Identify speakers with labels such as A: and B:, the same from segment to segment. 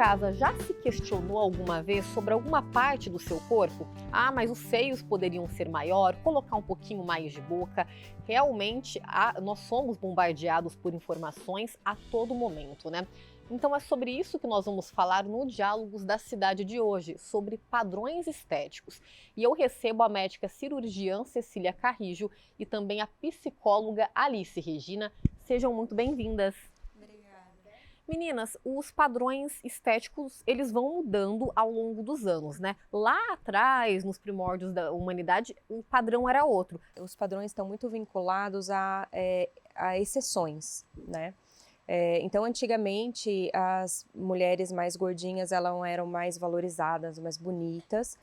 A: casa já se questionou alguma vez sobre alguma parte do seu corpo? Ah, mas os seios poderiam ser maior, colocar um pouquinho mais de boca. Realmente, nós somos bombardeados por informações a todo momento, né? Então é sobre isso que nós vamos falar no Diálogos da Cidade de hoje, sobre padrões estéticos. E eu recebo a médica cirurgiã Cecília Carrijo e também a psicóloga Alice Regina. Sejam muito bem-vindas. Meninas, os padrões estéticos, eles vão mudando ao longo dos anos, né? Lá atrás, nos primórdios da humanidade, o padrão era outro.
B: Os padrões estão muito vinculados a exceções, né? Então, antigamente, as mulheres mais gordinhas, elas eram mais valorizadas, mais bonitas,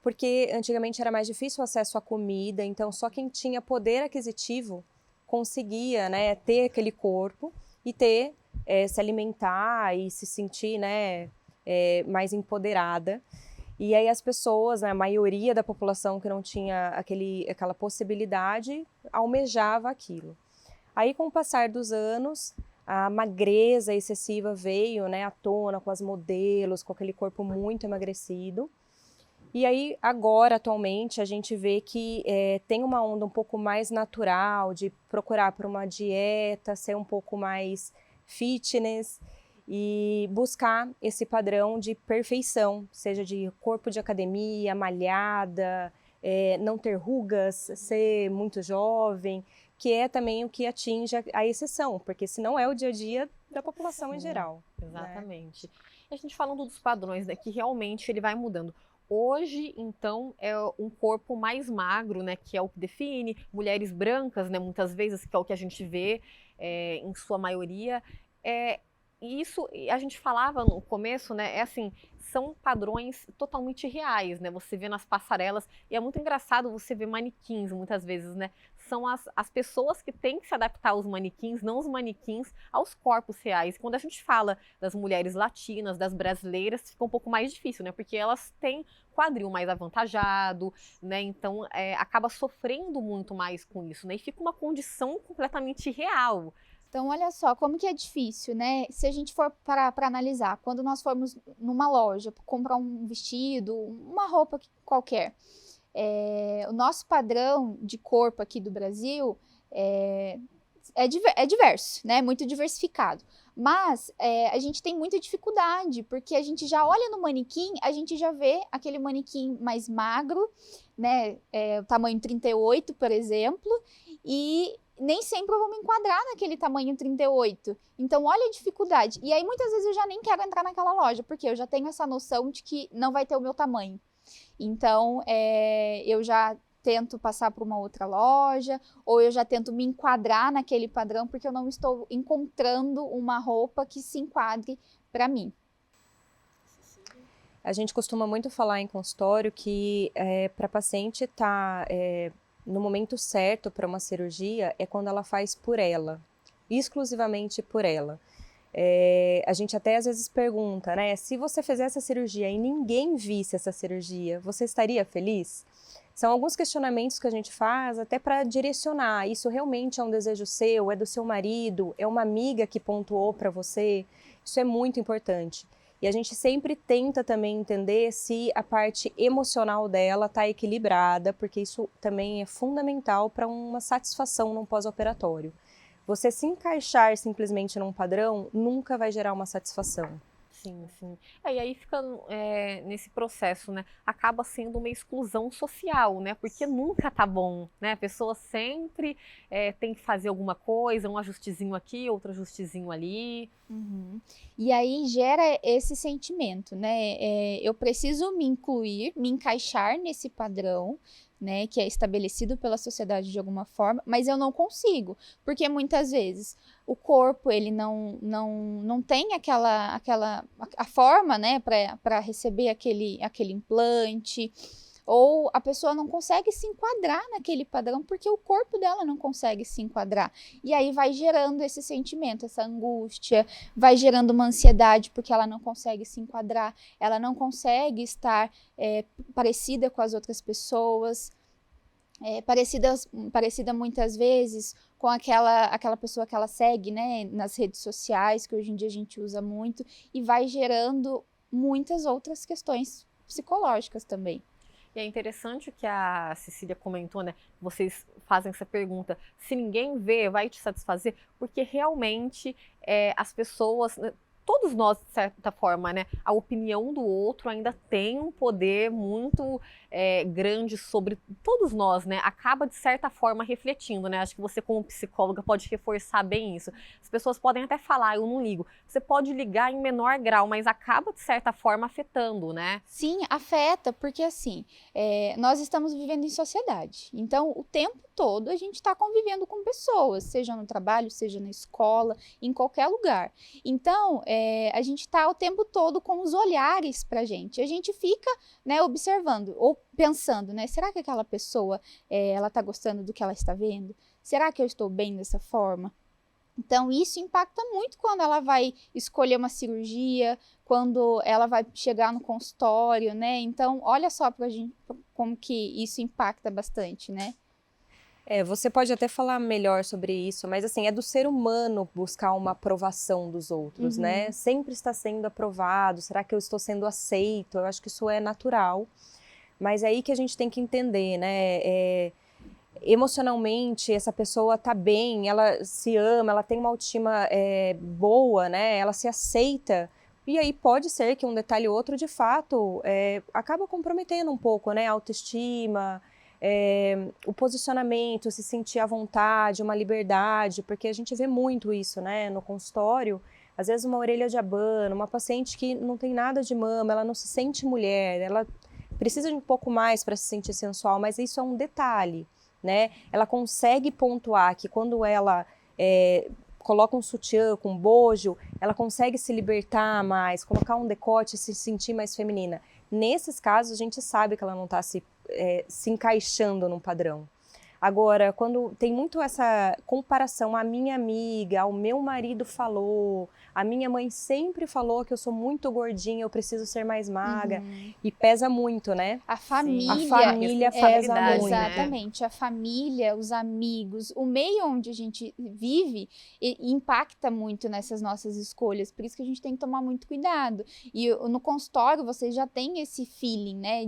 B: porque antigamente era mais difícil o acesso à comida, então só quem tinha poder aquisitivo conseguia, né, ter aquele corpo e se alimentar e se sentir, né, mais empoderada. E aí as pessoas, né, a maioria da população que não tinha aquela possibilidade, almejava aquilo. Aí, com o passar dos anos, a magreza excessiva veio, né, à tona com as modelos, com aquele corpo muito emagrecido. E aí, agora, atualmente, a gente vê que tem uma onda um pouco mais natural, de procurar por uma dieta, ser um pouco mais fitness e buscar esse padrão de perfeição, seja de corpo de academia, malhada, não ter rugas, ser muito jovem, que é também o que atinge a exceção, porque senão é o dia a dia da população em geral.
A: Exatamente. Né? E a gente falando dos padrões, né, que realmente ele vai mudando. Hoje, então, é um corpo mais magro, né, que é o que define, mulheres brancas, né, muitas vezes, que é o que a gente vê em sua maioria. E isso, a gente falava no começo, né, assim, são padrões totalmente reais, né, você vê nas passarelas, e é muito engraçado você ver manequins, muitas vezes, né, são as pessoas que têm que se adaptar aos manequins, não os manequins aos corpos reais. Quando a gente fala das mulheres latinas, das brasileiras, fica um pouco mais difícil, né, porque elas têm quadril mais avantajado, né, então acaba sofrendo muito mais com isso, né, e fica uma condição completamente real.
C: Então, olha só, como que é difícil, né? Se a gente for para analisar, quando nós formos numa loja comprar um vestido, uma roupa qualquer, o nosso padrão de corpo aqui do Brasil é diverso, né? Muito diversificado. Mas a gente tem muita dificuldade, porque a gente já olha no manequim, a gente já vê aquele manequim mais magro, né? O tamanho 38, por exemplo, e nem sempre eu vou me enquadrar naquele tamanho 38. Então, olha a dificuldade. E aí, muitas vezes, eu já nem quero entrar naquela loja, porque eu já tenho essa noção de que não vai ter o meu tamanho. Então, eu já tento passar por uma outra loja, ou eu já tento me enquadrar naquele padrão, porque eu não estou encontrando uma roupa que se enquadre para mim.
B: A gente costuma muito falar em consultório que para a paciente estar no momento certo para uma cirurgia é quando ela faz por ela, exclusivamente por ela. A gente até às vezes pergunta, né, se você fizesse essa cirurgia e ninguém visse essa cirurgia, você estaria feliz? São alguns questionamentos que a gente faz até para direcionar, isso realmente é um desejo seu, é do seu marido, é uma amiga que pontuou para você? Isso é muito importante. E a gente sempre tenta também entender se a parte emocional dela está equilibrada, porque isso também é fundamental para uma satisfação num pós-operatório. Você se encaixar simplesmente num padrão nunca vai gerar uma satisfação.
A: Sim, sim. E aí fica nesse processo, né? Acaba sendo uma exclusão social, né? Porque nunca tá bom, né? A pessoa sempre tem que fazer alguma coisa, um ajustezinho aqui, outro ajustezinho ali.
C: Uhum. E aí gera esse sentimento, né? Eu preciso me incluir, me encaixar nesse padrão, né, que é estabelecido pela sociedade de alguma forma, mas eu não consigo, porque muitas vezes o corpo ele não tem a forma, né, para receber aquele implante, ou a pessoa não consegue se enquadrar naquele padrão porque o corpo dela não consegue se enquadrar. E aí vai gerando esse sentimento, essa angústia, vai gerando uma ansiedade porque ela não consegue se enquadrar, ela não consegue estar parecida com as outras pessoas, parecida muitas vezes com aquela pessoa que ela segue, né, nas redes sociais, que hoje em dia a gente usa muito, e vai gerando muitas outras questões psicológicas também.
A: E é interessante o que a Cecília comentou, né? Vocês fazem essa pergunta, se ninguém vê, vai te satisfazer? Porque realmente as pessoas, né, todos nós, de certa forma, né? A opinião do outro ainda tem um poder muito grande sobre todos nós, né? Acaba, de certa forma, refletindo, né? Acho que você, como psicóloga, pode reforçar bem isso. As pessoas podem até falar, eu não ligo. Você pode ligar em menor grau, mas acaba, de certa forma, afetando, né?
C: Sim, afeta, porque assim, nós estamos vivendo em sociedade. Então, o tempo todo a gente está convivendo com pessoas, seja no trabalho, seja na escola, em qualquer lugar. Então, a gente está o tempo todo com os olhares para a gente. A gente fica, né, observando ou pensando, né? Será que aquela pessoa, ela está gostando do que ela está vendo? Será que eu estou bem dessa forma? Então, isso impacta muito quando ela vai escolher uma cirurgia, quando ela vai chegar no consultório, né? Então, olha só pra gente como que isso impacta bastante, né?
B: Você pode até falar melhor sobre isso, mas assim, é do ser humano buscar uma aprovação dos outros, né? Sempre está sendo aprovado, será que eu estou sendo aceito? Eu acho que isso é natural, mas é aí que a gente tem que entender, né? Emocionalmente, essa pessoa tá bem, ela se ama, ela tem uma autoestima boa, né? Ela se aceita. E aí pode ser que um detalhe ou outro, de fato, acaba comprometendo um pouco, né? A autoestima, o posicionamento, se sentir à vontade, uma liberdade, porque a gente vê muito isso, né? No consultório, às vezes uma orelha de abano, uma paciente que não tem nada de mama, ela não se sente mulher, ela precisa de um pouco mais para se sentir sensual, mas isso é um detalhe, né? Ela consegue pontuar que quando ela coloca um sutiã com bojo, ela consegue se libertar mais, colocar um decote e se sentir mais feminina. Nesses casos, a gente sabe que ela não está se encaixando num padrão. Agora, quando tem muito essa comparação, a minha amiga, o meu marido falou, a minha mãe sempre falou que eu sou muito gordinha, eu preciso ser mais magra, e pesa muito, né?
C: A família,
B: A família pesa muito.
C: Exatamente, a família, os amigos, o meio onde a gente vive impacta muito nessas nossas escolhas, por isso que a gente tem que tomar muito cuidado. E no consultório você já tem esse feeling, né,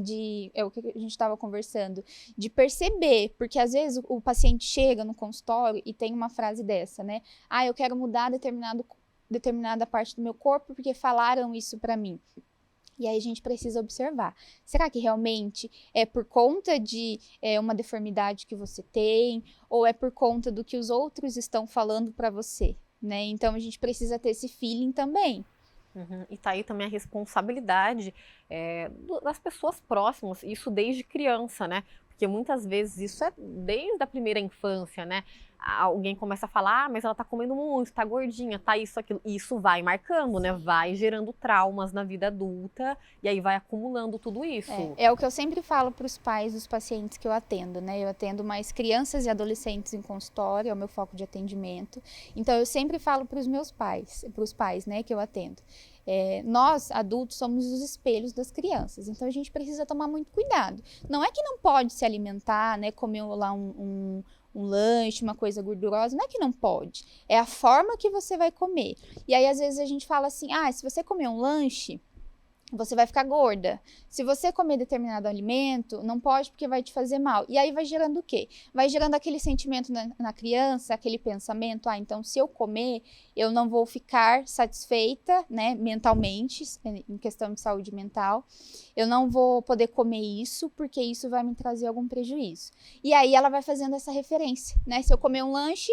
C: é o que a gente estava conversando, de perceber, porque às vezes o paciente chega no consultório e tem uma frase dessa, né, eu quero mudar determinada parte do meu corpo porque falaram isso para mim. E aí a gente precisa observar, será que realmente é por conta de uma deformidade que você tem, ou é por conta do que os outros estão falando para você, né? Então a gente precisa ter esse feeling também.
A: E tá aí também a responsabilidade das pessoas próximas, isso desde criança, né? Porque muitas vezes isso é desde a primeira infância, né? Alguém começa a falar, mas ela tá comendo muito, tá gordinha, tá isso, aquilo. E isso vai marcando, né? Vai gerando traumas na vida adulta e aí vai acumulando tudo isso.
C: É o que eu sempre falo para os pais dos pacientes que eu atendo, né? Eu atendo mais crianças e adolescentes em consultório, é o meu foco de atendimento. Então eu sempre falo para os meus pais, para os pais, né, que eu atendo. Nós, adultos, somos os espelhos das crianças, então a gente precisa tomar muito cuidado. Não é que não pode se alimentar, né, comer lá um lanche, uma coisa gordurosa, não é que não pode, é a forma que você vai comer. E aí, às vezes, a gente fala assim, se você comer um lanche, você vai ficar gorda. Se você comer determinado alimento, não pode porque vai te fazer mal. E aí vai gerando o quê? Vai gerando aquele sentimento na criança, aquele pensamento, então se eu comer, eu não vou ficar satisfeita, né, mentalmente, em questão de saúde mental. Eu não vou poder comer isso porque isso vai me trazer algum prejuízo. E aí ela vai fazendo essa referência, né? Se eu comer um lanche,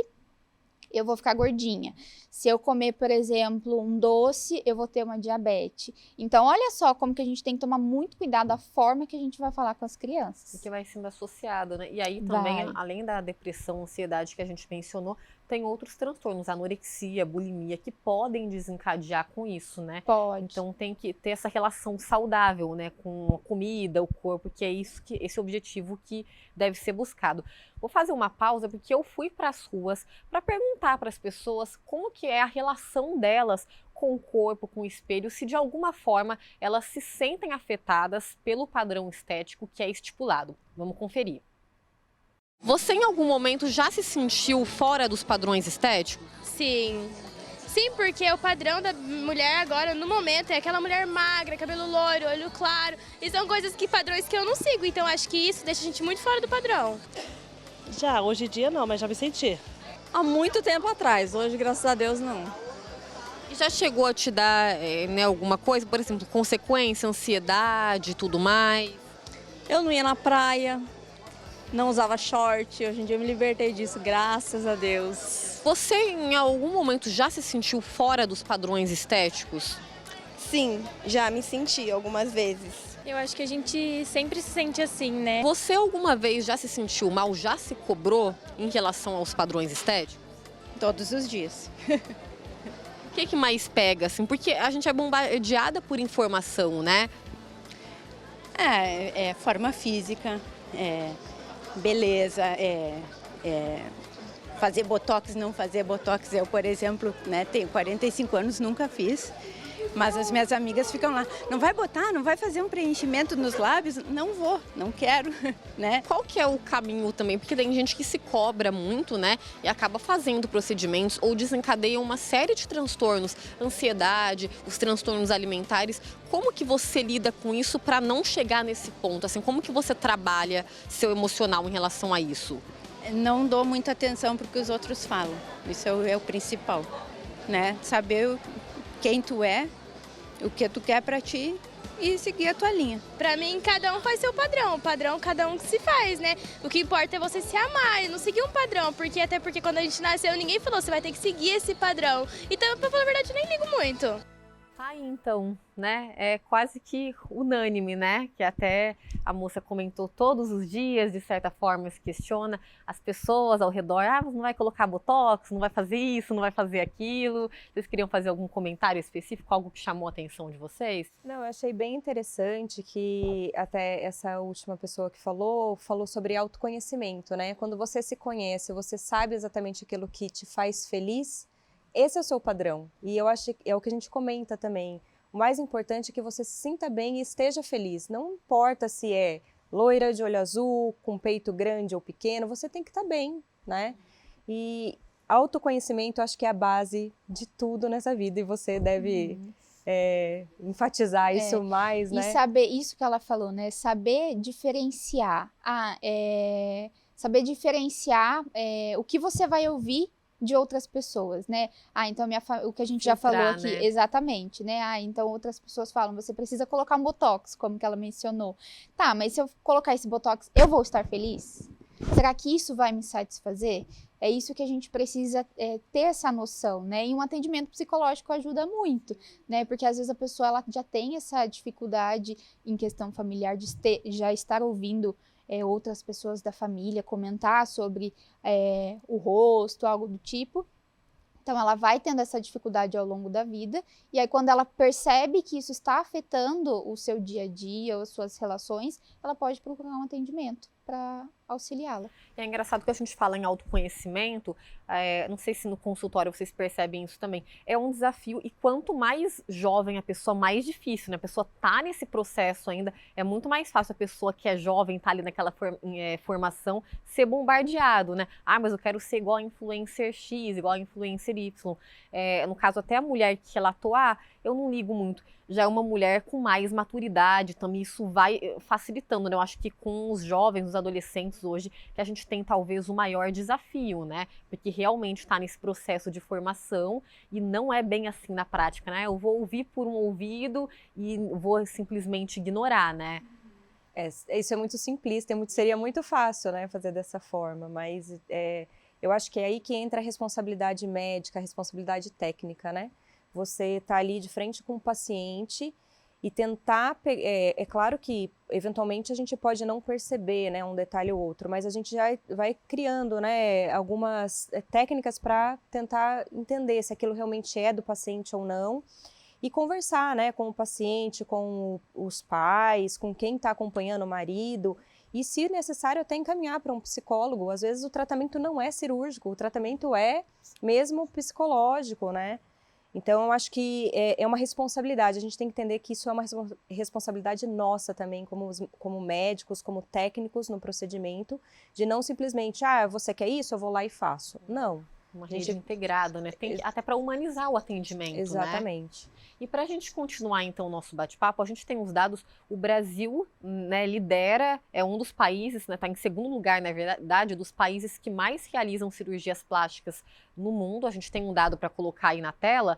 C: eu vou ficar gordinha. Se eu comer, por exemplo, um doce, eu vou ter uma diabetes. Então, olha só como que a gente tem que tomar muito cuidado da forma que a gente vai falar com as crianças.
A: Porque vai sendo associado, né? E aí também, além da depressão, ansiedade que a gente mencionou, tem outros transtornos, anorexia, bulimia, que podem desencadear com isso, né?
C: Pode.
A: Então tem que ter essa relação saudável, né? Com a comida, o corpo, que é isso esse objetivo que deve ser buscado. Vou fazer uma pausa porque eu fui para as ruas para perguntar para as pessoas como que é a relação delas com o corpo, com o espelho, se de alguma forma elas se sentem afetadas pelo padrão estético que é estipulado. Vamos conferir. Você em algum momento já se sentiu fora dos padrões estéticos?
D: Sim. Sim, porque o padrão da mulher agora, no momento, é aquela mulher magra, cabelo loiro, olho claro. E são padrões que eu não sigo, então acho que isso deixa a gente muito fora do padrão.
E: Já, hoje em dia não, mas já me senti.
F: Há muito tempo atrás, hoje, graças a Deus, não.
A: E já chegou a te dar né, alguma coisa, por exemplo, consequência, ansiedade e tudo mais?
F: Eu não ia na praia, não usava short, hoje em dia eu me libertei disso, graças a Deus.
A: Você em algum momento já se sentiu fora dos padrões estéticos?
G: Sim, já me senti algumas vezes.
D: Eu acho que a gente sempre se sente assim, né?
A: Você alguma vez já se sentiu mal, já se cobrou em relação aos padrões estéticos?
G: Todos os dias.
A: O que mais pega, assim? Porque a gente é bombardeada por informação, né?
H: É forma física, beleza, fazer botox, não fazer botox. Eu, por exemplo, né, tenho 45 anos, nunca fiz. Mas as minhas amigas ficam lá, não vai botar, não vai fazer um preenchimento nos lábios? Não vou, não quero, né?
A: Qual que é o caminho também? Porque tem gente que se cobra muito, né? E acaba fazendo procedimentos ou desencadeia uma série de transtornos, ansiedade, os transtornos alimentares. Como que você lida com isso para não chegar nesse ponto? Assim, como que você trabalha seu emocional em relação a isso?
H: Não dou muita atenção para o que os outros falam, isso é o principal, né? Saber quem tu é, o que tu quer pra ti e seguir a tua linha.
D: Pra mim, cada um faz seu padrão. O padrão, cada um que se faz, né? O que importa é você se amar e não seguir um padrão. Até porque quando a gente nasceu, ninguém falou, você vai ter que seguir esse padrão. Então, pra falar a verdade, eu nem ligo muito.
A: Aí então, né, é quase que unânime, né, que até a moça comentou todos os dias, de certa forma se questiona as pessoas ao redor, você não vai colocar botox, não vai fazer isso, não vai fazer aquilo. Vocês queriam fazer algum comentário específico, algo que chamou a atenção de vocês?
B: Não, eu achei bem interessante que até essa última pessoa que falou sobre autoconhecimento, né? Quando você se conhece, você sabe exatamente aquilo que te faz feliz, esse é o seu padrão. E eu acho que é o que a gente comenta também. O mais importante é que você se sinta bem e esteja feliz. Não importa se é loira de olho azul, com peito grande ou pequeno, você tem que estar bem, né? E autoconhecimento, acho que é a base de tudo nessa vida e você deve enfatizar isso mais, né?
C: E saber, isso que ela falou, né? Saber diferenciar. Saber diferenciar o que você vai ouvir de outras pessoas, né? Então o que a gente já falou aqui,
A: né?
C: Exatamente, né? Então outras pessoas falam, você precisa colocar um botox, como que ela mencionou. Tá, mas se eu colocar esse botox, eu vou estar feliz? Será que isso vai me satisfazer? É isso que a gente precisa ter essa noção, né? E um atendimento psicológico ajuda muito, né? Porque às vezes a pessoa ela já tem essa dificuldade em questão familiar de já estar ouvindo outras pessoas da família comentar sobre o rosto, algo do tipo. Então, ela vai tendo essa dificuldade ao longo da vida, e aí quando ela percebe que isso está afetando o seu dia a dia, as suas relações, ela pode procurar um atendimento para auxiliá-la.
A: É engraçado que a gente fala em autoconhecimento, não sei se no consultório vocês percebem isso também, é um desafio e quanto mais jovem a pessoa, mais difícil, né? A pessoa tá nesse processo ainda, é muito mais fácil a pessoa que é jovem, tá ali naquela formação, ser bombardeado, né? Mas eu quero ser igual a influencer X, igual a influencer Y. No caso, até a mulher que relatou, eu não ligo muito. Já é uma mulher com mais maturidade, também isso vai facilitando, né? Eu acho que com os jovens, os adolescentes hoje, que a gente tem talvez o maior desafio, né? Porque realmente está nesse processo de formação e não é bem assim na prática, né? Eu vou ouvir por um ouvido e vou simplesmente ignorar, né?
B: Isso é muito simplista, seria muito fácil, né, fazer dessa forma, mas eu acho que é aí que entra a responsabilidade médica, a responsabilidade técnica, né? Você tá ali de frente com o paciente e tentar... É claro que, eventualmente, a gente pode não perceber, né, um detalhe ou outro, mas a gente já vai criando, né, algumas técnicas para tentar entender se aquilo realmente é do paciente ou não e conversar, né, com o paciente, com os pais, com quem está acompanhando o marido e, se necessário, até encaminhar para um psicólogo. Às vezes o tratamento não é cirúrgico, o tratamento é mesmo psicológico, né? Então, eu acho que é uma responsabilidade, a gente tem que entender que isso é uma responsabilidade nossa também, como médicos, como técnicos no procedimento, de não simplesmente, você quer isso, eu vou lá e faço. Não.
A: Uma rede integrada, né? Até para humanizar o atendimento,
B: exatamente.
A: Né? E para a gente continuar, então, o nosso bate-papo, a gente tem os dados, o Brasil, né, lidera, é um dos países, né, está em segundo lugar, na verdade, dos países que mais realizam cirurgias plásticas no mundo. A gente tem um dado para colocar aí na tela,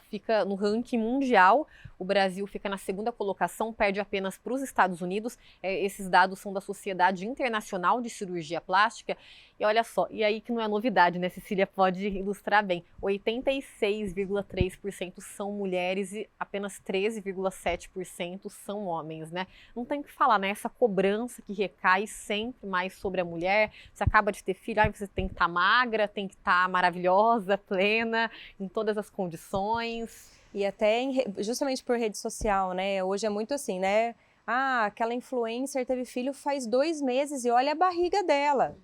A: fica no ranking mundial, o Brasil fica na segunda colocação, perde apenas para os Estados Unidos. Esses dados são da Sociedade Internacional de Cirurgia Plástica. E olha só, e aí que não é novidade, né? Cecília pode ilustrar bem. 86,3% são mulheres e apenas 13,7% são homens, né? Não tem o que falar, né? Essa cobrança que recai sempre mais sobre a mulher. Você acaba de ter filho, você tem que estar magra, tem que estar maravilhosa, plena, em todas as condições.
B: E até justamente por rede social, né? Hoje é muito assim, né? Aquela influencer teve filho faz 2 meses e olha a barriga dela.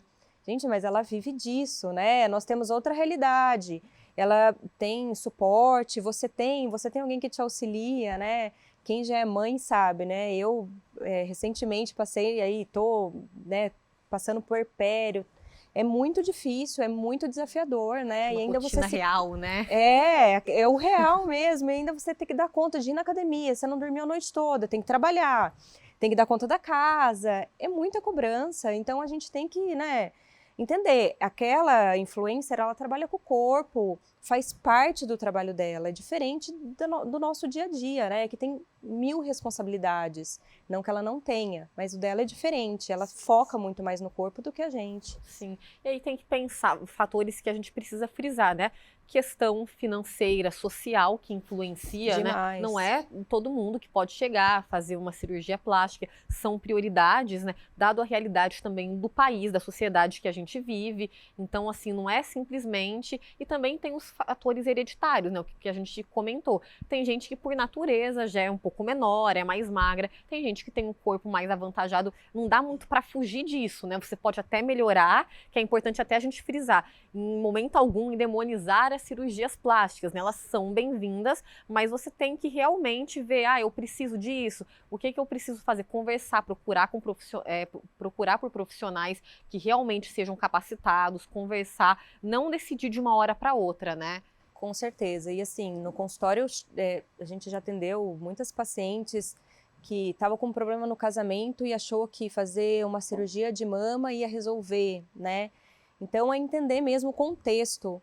B: Gente, mas ela vive disso, né? Nós temos outra realidade. Ela tem suporte, você tem alguém que te auxilia, né? Quem já é mãe sabe, né? Eu recentemente passei aí, né, passando puerpério. É muito difícil, é muito desafiador, né?
A: Uma
B: e ainda
A: rotina real, né?
B: É o real mesmo. E ainda você tem que dar conta de ir na academia, você não dormiu a noite toda, tem que trabalhar, tem que dar conta da casa. É muita cobrança. Então a gente tem que, né, entender. Aquela influencer, ela trabalha com o corpo, faz parte do trabalho dela. É diferente do nosso dia a dia, né? Que tem 1000 responsabilidades. Não que ela não tenha, mas o dela é diferente. Ela foca muito mais no corpo do que a gente.
A: Sim. E aí tem que pensar fatores que a gente precisa frisar, né? Questão financeira, social, que influencia,
B: demais,
A: né? Não é todo mundo que pode chegar a fazer uma cirurgia plástica. São prioridades, né? Dado a realidade também do país, da sociedade que a gente vive. Então, assim, não é simplesmente... E também tem os fatores hereditários, né? O que a gente comentou. Tem gente que, por natureza, já é um pouco menor, é mais magra. Tem gente que tem um corpo mais avantajado. Não dá muito para fugir disso, né? Você pode até melhorar, que é importante até a gente frisar. Em momento algum, endemonizar as cirurgias plásticas, né? Elas são bem-vindas, mas você tem que realmente ver, eu preciso disso, o que eu preciso fazer? Conversar, procurar por profissionais que realmente sejam capacitados, conversar, não decidir de uma hora para outra, né?
B: Com certeza. E assim, no consultório, a gente já atendeu muitas pacientes que estavam com um problema no casamento e achou que fazer uma cirurgia de mama ia resolver, né? Então, é entender mesmo o contexto.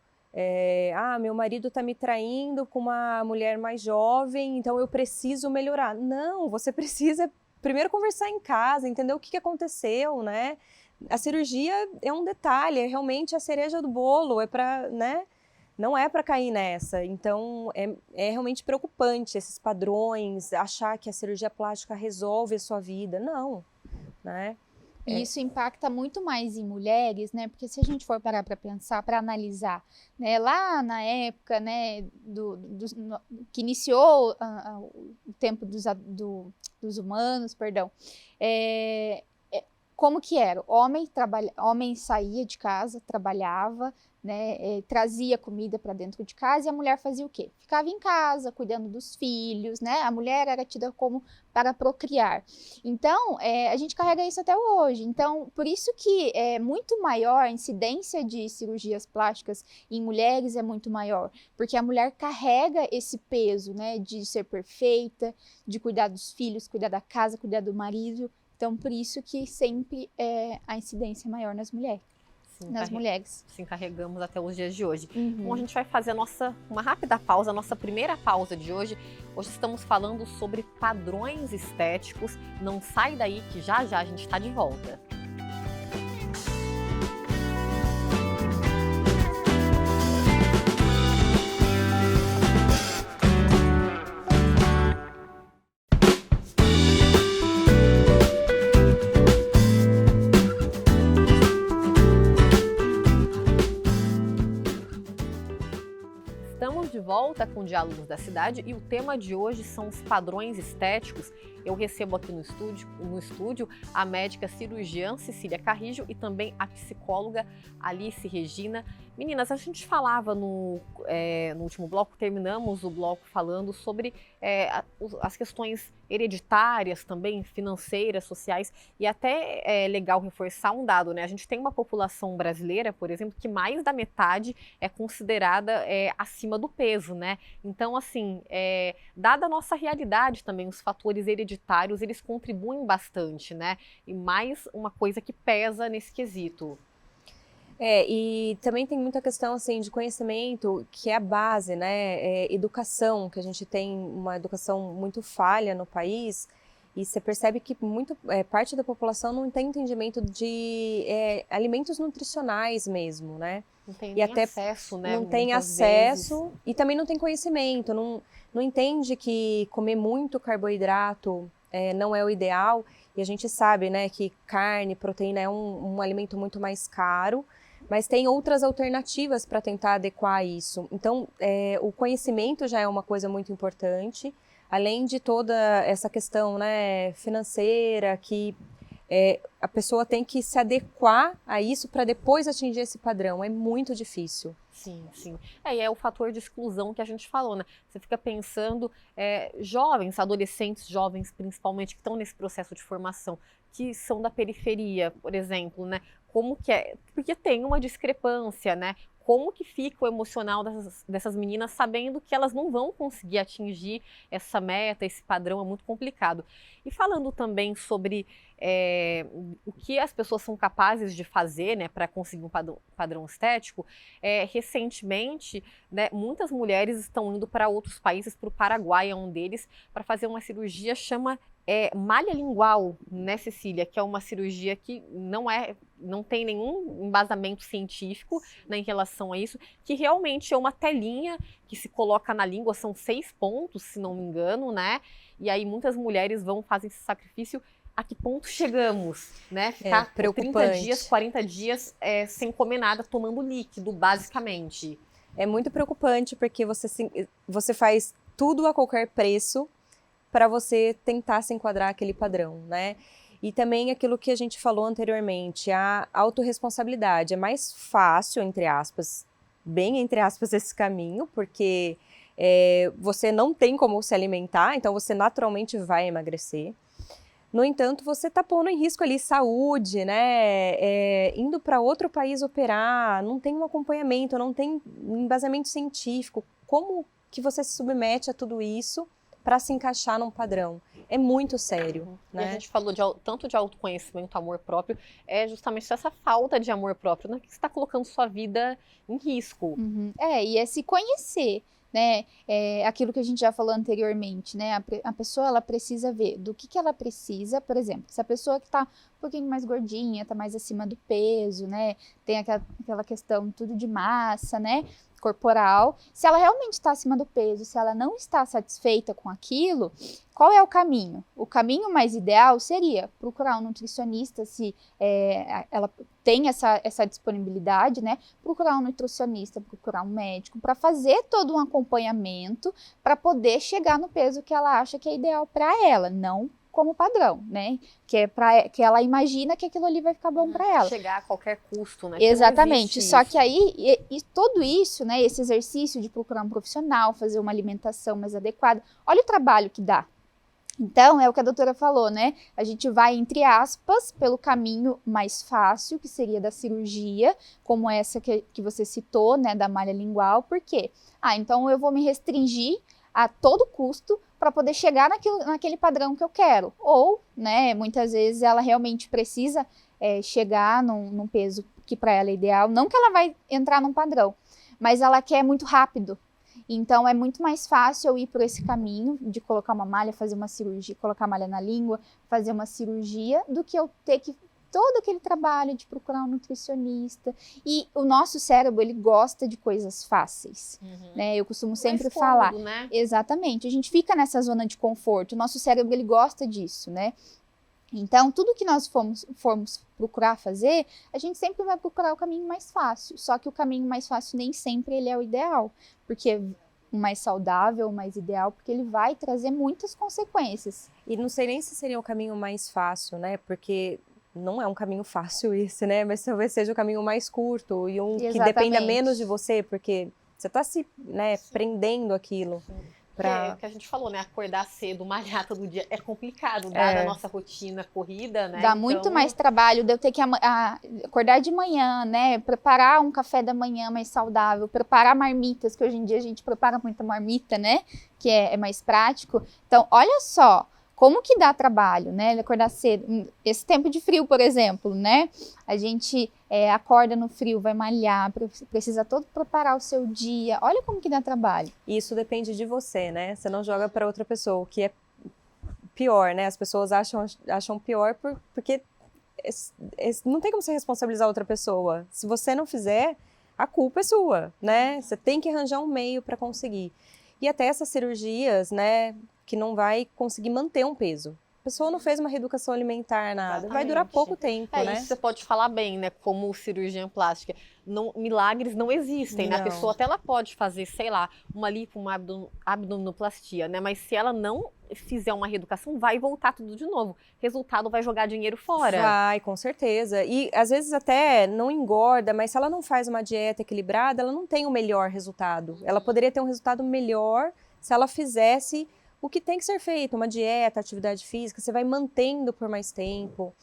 B: Meu marido está me traindo com uma mulher mais jovem, então eu preciso melhorar. Não, você precisa primeiro conversar em casa, entender o que aconteceu, né? A cirurgia é um detalhe, é realmente a cereja do bolo, né? Não é para cair nessa. Então, é realmente preocupante esses padrões, achar que a cirurgia plástica resolve a sua vida. Não, né?
C: E isso impacta muito mais em mulheres, né? Porque se a gente for parar para pensar, para analisar, né? Lá na época, né, que iniciou o tempo dos humanos, perdão, como que era? Homem saía de casa, trabalhava, né, trazia comida para dentro de casa e a mulher fazia o quê? Ficava em casa, cuidando dos filhos, né? A mulher era tida como para procriar. Então, a gente carrega isso até hoje. Então, por isso que é muito maior a incidência de cirurgias plásticas em mulheres é muito maior, porque a mulher carrega esse peso, né, de ser perfeita, de cuidar dos filhos, cuidar da casa, cuidar do marido. Então, por isso que sempre a incidência é maior nas mulheres. Mulheres.
A: Sim, carregamos até os dias de hoje. Então, a gente vai fazer uma rápida pausa, a nossa primeira pausa de hoje. Hoje estamos falando sobre padrões estéticos. Não sai daí que já a gente está de volta. De volta com Diálogos da Cidade e o tema de hoje são os padrões estéticos. Eu recebo aqui no estúdio a médica cirurgiã Cecília Carrijo e também a psicóloga Alice Regina. Meninas, a gente falava no último bloco, terminamos o bloco falando sobre as questões hereditárias também, financeiras, sociais, e até é legal reforçar um dado, né? A gente tem uma população brasileira, por exemplo, que mais da metade é considerada acima do peso, né? Então, assim, dada a nossa realidade também, os fatores hereditários, eles contribuem bastante, né? E mais uma coisa que pesa nesse quesito.
B: E também tem muita questão, assim, de conhecimento, que é a base, né? Educação, que a gente tem uma educação muito falha no país, e você percebe que parte da população não tem entendimento de alimentos nutricionais mesmo, né?
A: Não tem
B: E
A: nem
B: até
A: acesso, né?
B: não tem acesso e também não tem conhecimento, não entende que comer muito carboidrato não é o ideal. E a gente sabe, né, que carne, proteína é um alimento muito mais caro, mas tem outras alternativas para tentar adequar isso. Então, o conhecimento já é uma coisa muito importante, além de toda essa questão, né, financeira, que a pessoa tem que se adequar a isso para depois atingir esse padrão. É muito difícil.
A: Sim, sim. E é o fator de exclusão que a gente falou, né? Você fica pensando, jovens, adolescentes jovens principalmente, que estão nesse processo de formação, que são da periferia, por exemplo, né? Como que é? Porque tem uma discrepância, né? Como que fica o emocional dessas meninas sabendo que elas não vão conseguir atingir essa meta, esse padrão, é muito complicado. E falando também sobre o que as pessoas são capazes de fazer, né, para conseguir um padrão estético, recentemente, né, muitas mulheres estão indo para outros países, para o Paraguai é um deles, para fazer uma cirurgia chama malha lingual, né, Cecília, que é uma cirurgia que não tem nenhum embasamento científico, né, em relação a isso, que realmente é uma telinha que se coloca na língua, são 6 pontos, se não me engano, né, e aí muitas mulheres fazem esse sacrifício. A que ponto chegamos, né? Ficar 30 dias, 40 dias sem comer nada, tomando líquido, basicamente.
B: É muito preocupante, porque você faz tudo a qualquer preço para você tentar se enquadrar aquele padrão, né? E também aquilo que a gente falou anteriormente, a autorresponsabilidade. É mais fácil, entre aspas, bem entre aspas, esse caminho, porque você não tem como se alimentar, então você naturalmente vai emagrecer. No entanto, você está pondo em risco ali saúde, né? Indo para outro país operar, não tem um acompanhamento, não tem um embasamento científico. Como que você se submete a tudo isso para se encaixar num padrão? É muito sério, né?
A: E a gente falou tanto de autoconhecimento, amor próprio, é justamente essa falta de amor próprio, né, que está colocando sua vida em risco.
C: E é se conhecer, né? Aquilo que a gente já falou anteriormente, né? A pessoa, ela precisa ver do que ela precisa, por exemplo, se a pessoa que tá um pouquinho mais gordinha, tá mais acima do peso, né? Tem aquela questão tudo de massa, né? Corporal, se ela realmente está acima do peso, se ela não está satisfeita com aquilo, qual é o caminho? O caminho mais ideal seria procurar um nutricionista, se ela tem essa disponibilidade, né? Procurar um nutricionista, procurar um médico, para fazer todo um acompanhamento, para poder chegar no peso que ela acha que é ideal para ela, não como padrão, né? Que ela imagina que aquilo ali vai ficar bom para ela.
A: Chegar a qualquer custo, né?
C: Exatamente. Só que aí, tudo isso, né? Esse exercício de procurar um profissional, fazer uma alimentação mais adequada, olha o trabalho que dá. Então, é o que a doutora falou, né? A gente vai, entre aspas, pelo caminho mais fácil, que seria da cirurgia, como essa que você citou, né? Da malha lingual. Por quê? Então eu vou me restringir a todo custo para poder chegar naquele padrão que eu quero. Ou, né, muitas vezes ela realmente precisa chegar num peso que para ela é ideal. Não que ela vai entrar num padrão, mas ela quer muito rápido. Então, é muito mais fácil eu ir por esse caminho de colocar uma malha, fazer uma cirurgia, colocar a malha na língua, fazer uma cirurgia, do que eu ter que todo aquele trabalho de procurar um nutricionista. E o nosso cérebro, ele gosta de coisas fáceis, né? Eu costumo sempre falar.
A: Né?
C: Exatamente. A gente fica nessa zona de conforto. O nosso cérebro, ele gosta disso, né? Então, tudo que nós formos procurar fazer, a gente sempre vai procurar o caminho mais fácil. Só que o caminho mais fácil nem sempre ele é o ideal, porque o mais saudável, o mais ideal, porque ele vai trazer muitas consequências.
B: E não sei nem se seria o caminho mais fácil, né? Porque não é um caminho fácil esse, né? Mas talvez seja o caminho mais curto e um que
C: Exatamente.
B: dependa menos de você, porque você tá se, né, prendendo aquilo.
A: É o que a gente falou, né? Acordar cedo, malhar todo dia é complicado, dada a nossa rotina corrida, né?
C: Dá muito mais trabalho de eu ter que acordar de manhã, né? Preparar um café da manhã mais saudável, preparar marmitas, que hoje em dia a gente prepara muita marmita, né? Que é mais prático. Então, olha só, como que dá trabalho, né? Acordar cedo. Esse tempo de frio, por exemplo, né? A gente acorda no frio, vai malhar, precisa todo preparar o seu dia. Olha como que dá trabalho.
B: E isso depende de você, né? Você não joga para outra pessoa, o que é pior, né? As pessoas acham pior porque não tem como você responsabilizar outra pessoa. Se você não fizer, a culpa é sua, né? Você tem que arranjar um meio para conseguir. E até essas cirurgias, né, que não vai conseguir manter um peso. A pessoa não fez uma reeducação alimentar, nada. Vai durar pouco tempo, né?
A: Isso você pode falar bem, né? Como cirurgiã plástica. Milagres não existem, né? A pessoa até ela pode fazer, sei lá, uma lipo, uma abdominoplastia, né? Mas se ela não fizer uma reeducação, vai voltar tudo de novo. Resultado, vai jogar dinheiro fora.
B: Vai, com certeza. E às vezes até não engorda, mas se ela não faz uma dieta equilibrada, ela não tem o melhor resultado. Ela poderia ter um resultado melhor se ela fizesse o que tem que ser feito, uma dieta, atividade física, você vai mantendo por mais tempo.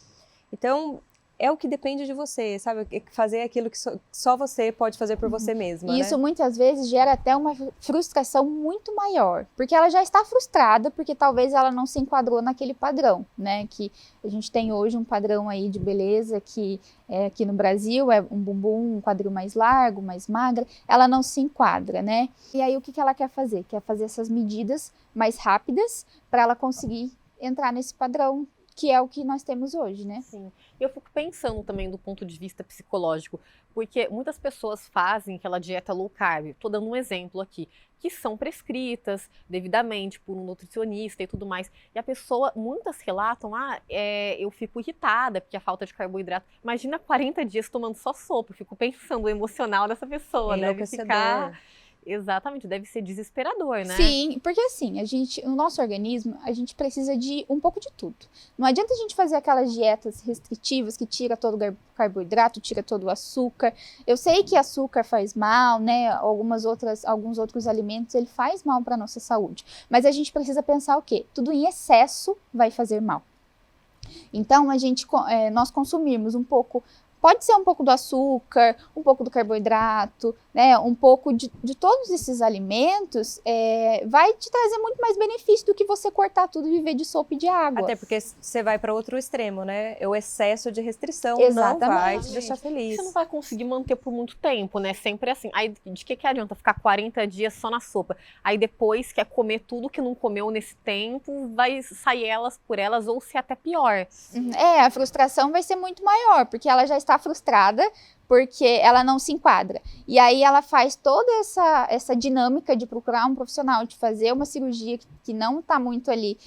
B: Então, é o que depende de você, sabe? Fazer aquilo que só você pode fazer por você mesma,
C: E isso
B: né?
C: muitas vezes gera até uma frustração muito maior, porque ela já está frustrada, porque talvez ela não se enquadrou naquele padrão, né? Que a gente tem hoje um padrão aí de beleza que aqui no Brasil é um bumbum, um quadril mais largo, mais magra, ela não se enquadra, né? E aí o que ela quer fazer? Quer fazer essas medidas mais rápidas para ela conseguir entrar nesse padrão, que é o que nós temos hoje, né?
A: Sim. Eu fico pensando também do ponto de vista psicológico, porque muitas pessoas fazem aquela dieta low carb, tô dando um exemplo aqui, que são prescritas devidamente por um nutricionista e tudo mais, e a pessoa, muitas relatam, eu fico irritada porque a falta de carboidrato. Imagina 40 dias tomando só sopa, eu fico pensando o emocional dessa pessoa, deve ficar... Exatamente, deve ser desesperador, né?
C: Sim, porque assim, o nosso organismo, a gente precisa de um pouco de tudo. Não adianta a gente fazer aquelas dietas restritivas que tira todo o carboidrato, tira todo o açúcar. Eu sei que açúcar faz mal, né? Alguns outros alimentos, ele faz mal para nossa saúde. Mas a gente precisa pensar o quê? Tudo em excesso vai fazer mal. Então, nós consumirmos um pouco. Pode ser um pouco do açúcar, um pouco do carboidrato, né? Um pouco de todos esses alimentos vai te trazer muito mais benefício do que você cortar tudo e viver de sopa e de água.
B: Até porque você vai para outro extremo, né? O excesso de restrição
C: Exatamente.
B: não vai te deixar feliz.
A: Você não vai conseguir manter por muito tempo, né? Sempre assim. Aí de que adianta ficar 40 dias só na sopa? Aí depois quer comer tudo que não comeu nesse tempo, vai sair elas por elas ou ser até pior.
C: A frustração vai ser muito maior, porque ela já está frustrada porque ela não se enquadra. E aí ela faz toda essa dinâmica de procurar um profissional, de fazer uma cirurgia que não está muito ali,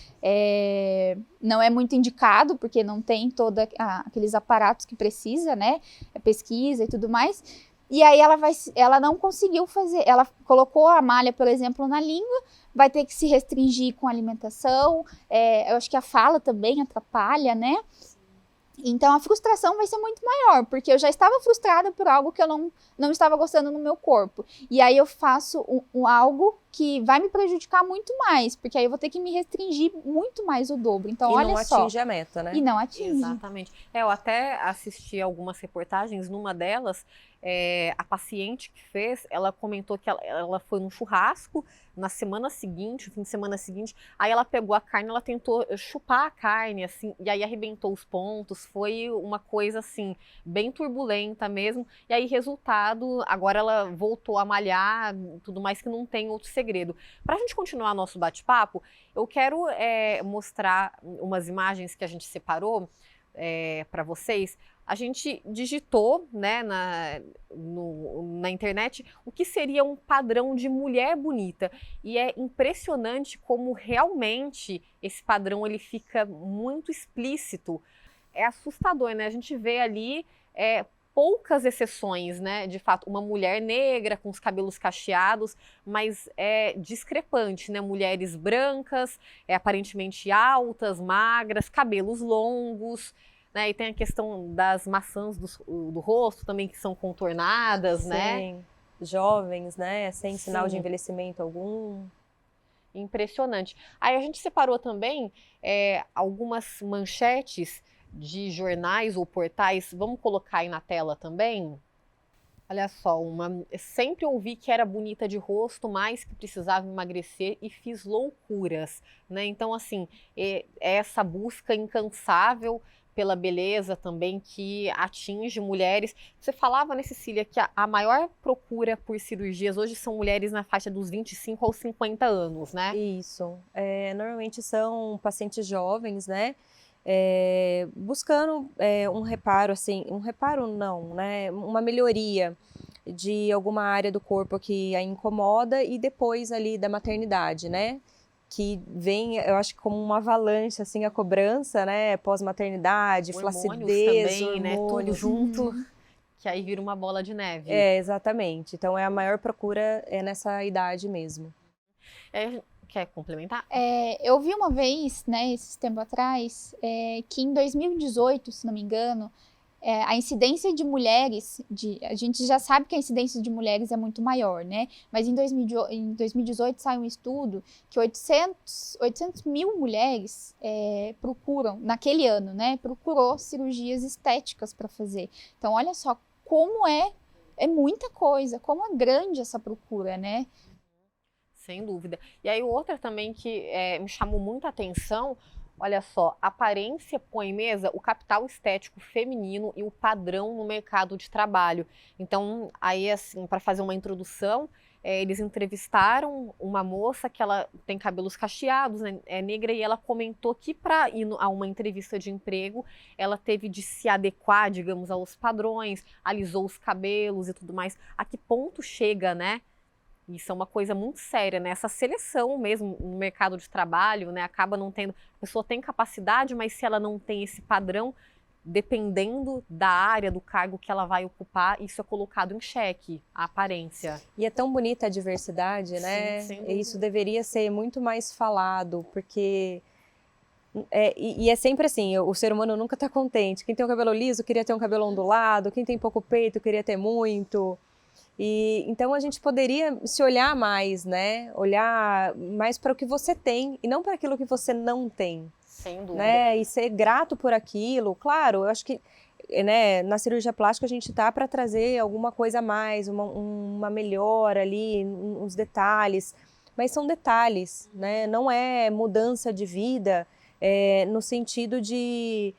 C: não é muito indicado, porque não tem todos aqueles aparatos que precisa, né? Pesquisa e tudo mais. E aí ela não conseguiu fazer, ela colocou a malha, por exemplo, na língua, vai ter que se restringir com alimentação, eu acho que a fala também atrapalha, né? Então a frustração vai ser muito maior, porque eu já estava frustrada por algo que eu não estava gostando no meu corpo. E aí eu faço algo que vai me prejudicar muito mais, porque aí eu vou ter que me restringir muito mais o dobro. Então, olha só.
B: E não atinge a meta, né?
C: E não atinge.
A: Exatamente. Eu até assisti algumas reportagens, numa delas, a paciente que fez, ela comentou que ela foi num churrasco na semana seguinte, no fim de semana seguinte, aí ela pegou a carne, ela tentou chupar a carne, assim, e aí arrebentou os pontos, foi uma coisa, assim, bem turbulenta mesmo, e aí, resultado, agora ela voltou a malhar, tudo mais, que não tem outro segredo. Pra gente continuar nosso bate-papo, eu quero mostrar umas imagens que a gente separou para vocês. A gente digitou, né, na internet o que seria um padrão de mulher bonita, e é impressionante como realmente esse padrão ele fica muito explícito. É assustador, né? A gente vê ali poucas exceções, né? De fato, uma mulher negra com os cabelos cacheados, mas é discrepante, né? Mulheres brancas, aparentemente altas, magras, cabelos longos. né? E tem a questão das maçãs do rosto também, que são contornadas, né?
B: Sim. Jovens, né? Sem sinal de
A: Sim.
B: envelhecimento algum.
A: Impressionante. Aí a gente separou também algumas manchetes de jornais ou portais. Vamos colocar aí na tela também? Olha só, sempre ouvi que era bonita de rosto, mas que precisava emagrecer e fiz loucuras, né? Então, assim, é essa busca incansável pela beleza também que atinge mulheres. Você falava, né, Cecília, que a maior procura por cirurgias hoje são mulheres na faixa dos 25 aos 50 anos, né?
B: Isso. Normalmente são pacientes jovens, né? Buscando um reparo, assim, um reparo não, né? Uma melhoria de alguma área do corpo que a incomoda e depois ali da maternidade, né? Que vem, eu acho que como uma avalanche, assim, a cobrança, né? Pós-maternidade,
A: Hormônios
B: flacidez,
A: também, né? Tudo
B: hormônios.
A: junto, que aí vira uma bola de neve.
B: Exatamente. Então, a maior procura nessa idade mesmo.
A: Quer complementar?
C: Eu vi uma vez, né, esses tempos atrás, que em 2018, se não me engano, a incidência de mulheres, a gente já sabe que a incidência de mulheres é muito maior, né? Mas em 2018 saiu um estudo que 800 mil mulheres procuram, naquele ano, né? Procurou cirurgias estéticas para fazer. Então, olha só como é muita coisa, como é grande essa procura, né?
A: Sem dúvida. E aí outra também que me chamou muita atenção, olha só, aparência põe em mesa o capital estético feminino e o padrão no mercado de trabalho. Então, aí assim, para fazer uma introdução, eles entrevistaram uma moça que ela tem cabelos cacheados, né, é negra, e ela comentou que para ir a uma entrevista de emprego, ela teve de se adequar, digamos, aos padrões, alisou os cabelos e tudo mais. A que ponto chega, né? Isso é uma coisa muito séria, né? Essa seleção mesmo no mercado de trabalho, né? Acaba não tendo... A pessoa tem capacidade, mas se ela não tem esse padrão, dependendo da área, do cargo que ela vai ocupar, isso é colocado em xeque, a aparência.
B: E é tão bonita a diversidade, né?
A: Sim, sem dúvida.
B: Isso deveria ser muito mais falado, porque... E é sempre assim, o ser humano nunca está contente. Quem tem o cabelo liso queria ter um cabelo ondulado, quem tem pouco peito queria ter muito... E então a gente poderia se olhar mais, né? Olhar mais para o que você tem e não para aquilo que você não tem.
A: Sem dúvida.
B: Né? E ser grato por aquilo. Claro, eu acho que né, na cirurgia plástica a gente tá para trazer alguma coisa a mais, uma melhora ali, uns detalhes. Mas são detalhes, né? Não é mudança de vida no sentido de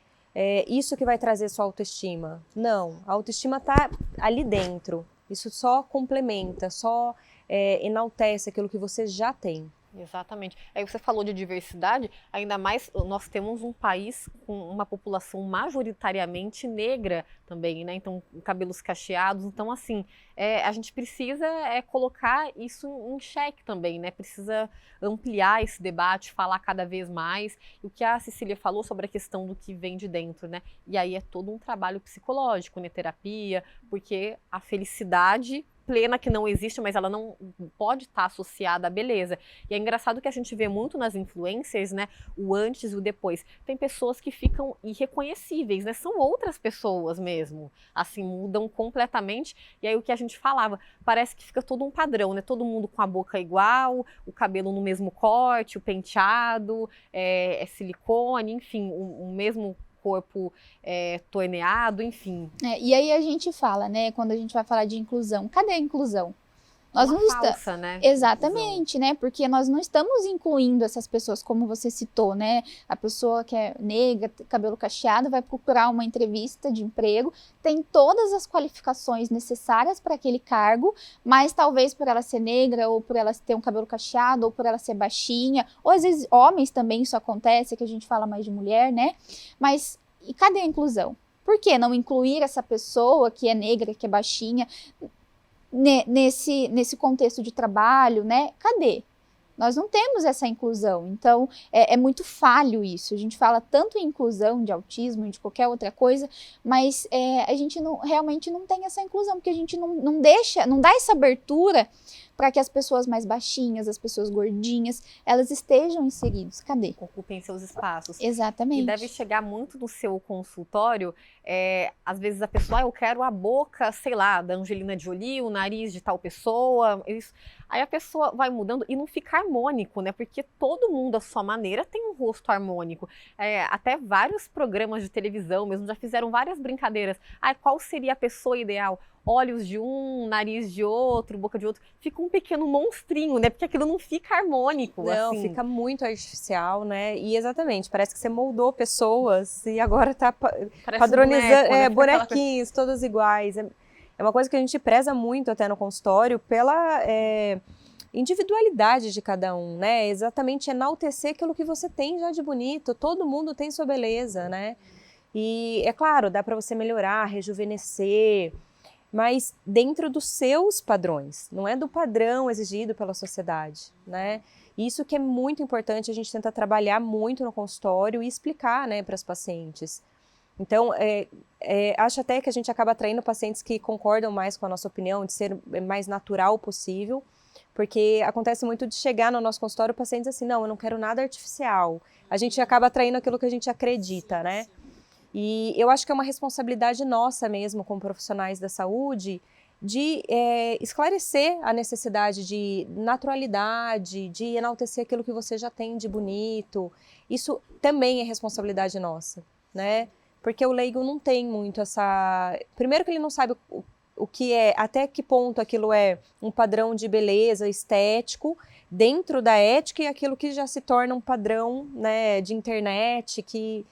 B: isso que vai trazer sua autoestima. Não, a autoestima tá ali dentro. Isso só complementa, só enaltece aquilo que você já tem.
A: Exatamente. Aí você falou de diversidade, ainda mais nós temos um país com uma população majoritariamente negra também, né? Então, cabelos cacheados. Então, assim, a gente precisa colocar isso em xeque também, né? Precisa ampliar esse debate, falar cada vez mais. E o que a Cecília falou sobre a questão do que vem de dentro, né? E aí é todo um trabalho psicológico, né? Terapia, porque a felicidade plena que não existe, mas ela não pode estar associada à beleza. E é engraçado que a gente vê muito nas influencers, né, o antes e o depois. Tem pessoas que ficam irreconhecíveis, né, são outras pessoas mesmo, assim, mudam completamente. E aí o que a gente falava, parece que fica todo um padrão, né, todo mundo com a boca igual, o cabelo no mesmo corte, o penteado, silicone, enfim, o mesmo corpo torneado, enfim.
C: E aí a gente fala, né, quando a gente vai falar de inclusão, cadê a inclusão? Nós
A: Uma
C: não
A: falsa,
C: estamos,
A: né?
C: exatamente, né? Porque nós não estamos incluindo essas pessoas, como você citou, né? A pessoa que é negra, cabelo cacheado, vai procurar uma entrevista de emprego, tem todas as qualificações necessárias para aquele cargo, mas talvez por ela ser negra, ou por ela ter um cabelo cacheado, ou por ela ser baixinha, ou às vezes homens também isso acontece, que a gente fala mais de mulher, né? Mas e cadê a inclusão? Por que não incluir essa pessoa que é negra, que é baixinha, nesse contexto de trabalho, né? Cadê? Nós não temos essa inclusão, então é muito falho isso. A gente fala tanto em inclusão de autismo e de qualquer outra coisa, mas a gente realmente não tem essa inclusão, porque a gente não dá essa abertura para que as pessoas mais baixinhas, as pessoas gordinhas, elas estejam inseridas. Cadê?
A: Ocupem seus espaços.
C: Exatamente.
A: E deve chegar muito no seu consultório, às vezes a pessoa, eu quero a boca, sei lá, da Angelina Jolie, o nariz de tal pessoa, isso. Aí a pessoa vai mudando e não fica harmônico, né? Porque todo mundo, à sua maneira, tem um rosto harmônico. Até vários programas de televisão mesmo já fizeram várias brincadeiras. Qual seria a pessoa ideal? Olhos de um, nariz de outro, boca de outro. Fica um pequeno monstrinho, né? Porque aquilo não fica harmônico.
B: Não,
A: assim.
B: fica muito artificial, né? E exatamente, parece que você moldou pessoas e agora tá padronizando, bonequinhos, todos iguais. É uma coisa que a gente preza muito até no consultório pela individualidade de cada um, né? Exatamente enaltecer aquilo que você tem já de bonito. Todo mundo tem sua beleza, né? E é claro, dá para você melhorar, rejuvenescer, mas dentro dos seus padrões, não é do padrão exigido pela sociedade, né? Isso que é muito importante, a gente tenta trabalhar muito no consultório e explicar, né, para as pacientes. Então, acho até que a gente acaba atraindo pacientes que concordam mais com a nossa opinião, de ser mais natural possível, porque acontece muito de chegar no nosso consultório pacientes assim, não, eu não quero nada artificial. A gente acaba atraindo aquilo que a gente acredita, né? E eu acho que é uma responsabilidade nossa mesmo, como profissionais da saúde, de esclarecer a necessidade de naturalidade, de enaltecer aquilo que você já tem de bonito. Isso também é responsabilidade nossa, né? Porque o leigo não tem muito essa... Primeiro que ele não sabe o que é, até que ponto aquilo é um padrão de beleza estético dentro da ética e aquilo que já se torna um padrão, né, de internet, que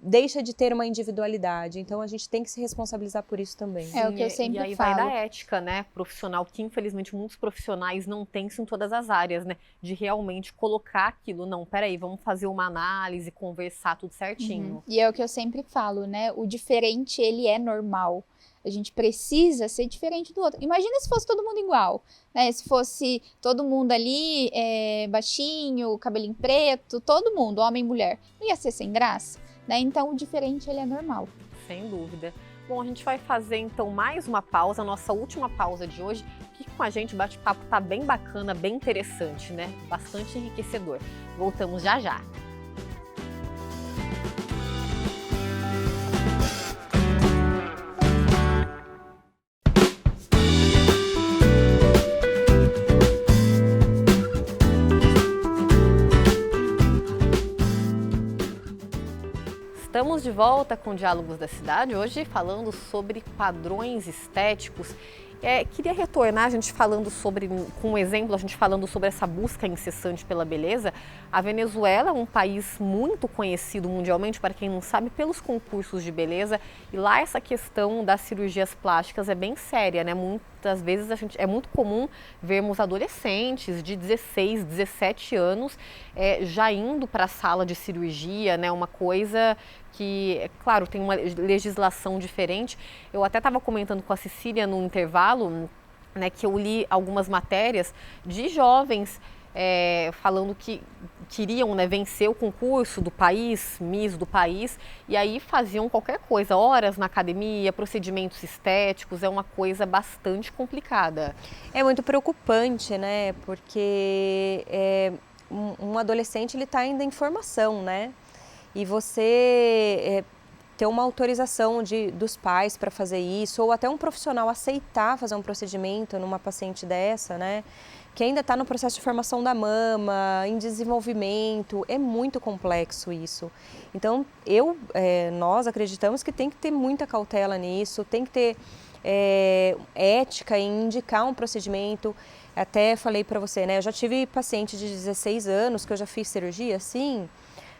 B: deixa de ter uma individualidade. Então a gente tem que se responsabilizar por isso também.
C: É o que eu sempre
A: falo. E aí
C: falo.
A: vai da ética, né, profissional, que infelizmente muitos profissionais não têm isso em todas as áreas, né, de realmente colocar aquilo, não, peraí, vamos fazer uma análise, conversar tudo certinho.
C: E é o que eu sempre falo, né, o diferente, ele é normal. A gente precisa ser diferente do outro. Imagina se fosse todo mundo igual, né? Se fosse todo mundo ali, baixinho, cabelinho preto, todo mundo, homem e mulher. Não ia ser sem graça? Né? Então, o diferente, ele é normal.
A: Sem dúvida. Bom, a gente vai fazer, então, mais uma pausa, a nossa última pausa de hoje. Fique com a gente, o bate-papo tá bem bacana, bem interessante, né? Bastante enriquecedor. Voltamos já já. Estamos de volta com Diálogos da Cidade, hoje falando sobre padrões estéticos. Queria retornar, a gente falando com um exemplo, a gente falando sobre essa busca incessante pela beleza. A Venezuela é um país muito conhecido mundialmente, para quem não sabe, pelos concursos de beleza. E lá essa questão das cirurgias plásticas é bem séria, né? Muitas vezes é muito comum vermos adolescentes de 16, 17 anos já indo para a sala de cirurgia, né? Uma coisa que, claro, tem uma legislação diferente. Eu até estava comentando com a Cecília no intervalo, né, que eu li algumas matérias de jovens falando que queriam, né, vencer o concurso do país, Miss do país, e aí faziam qualquer coisa, horas na academia, procedimentos estéticos, é uma coisa bastante complicada.
B: É muito preocupante, né, porque um adolescente, ele está ainda em formação, né, e você ter uma autorização dos pais para fazer isso, ou até um profissional aceitar fazer um procedimento numa paciente dessa, né, que ainda está no processo de formação da mama, em desenvolvimento, é muito complexo isso. Então, nós acreditamos que tem que ter muita cautela nisso, tem que ter ética em indicar um procedimento. Até falei para você, né, eu já tive paciente de 16 anos que eu já fiz cirurgia, sim,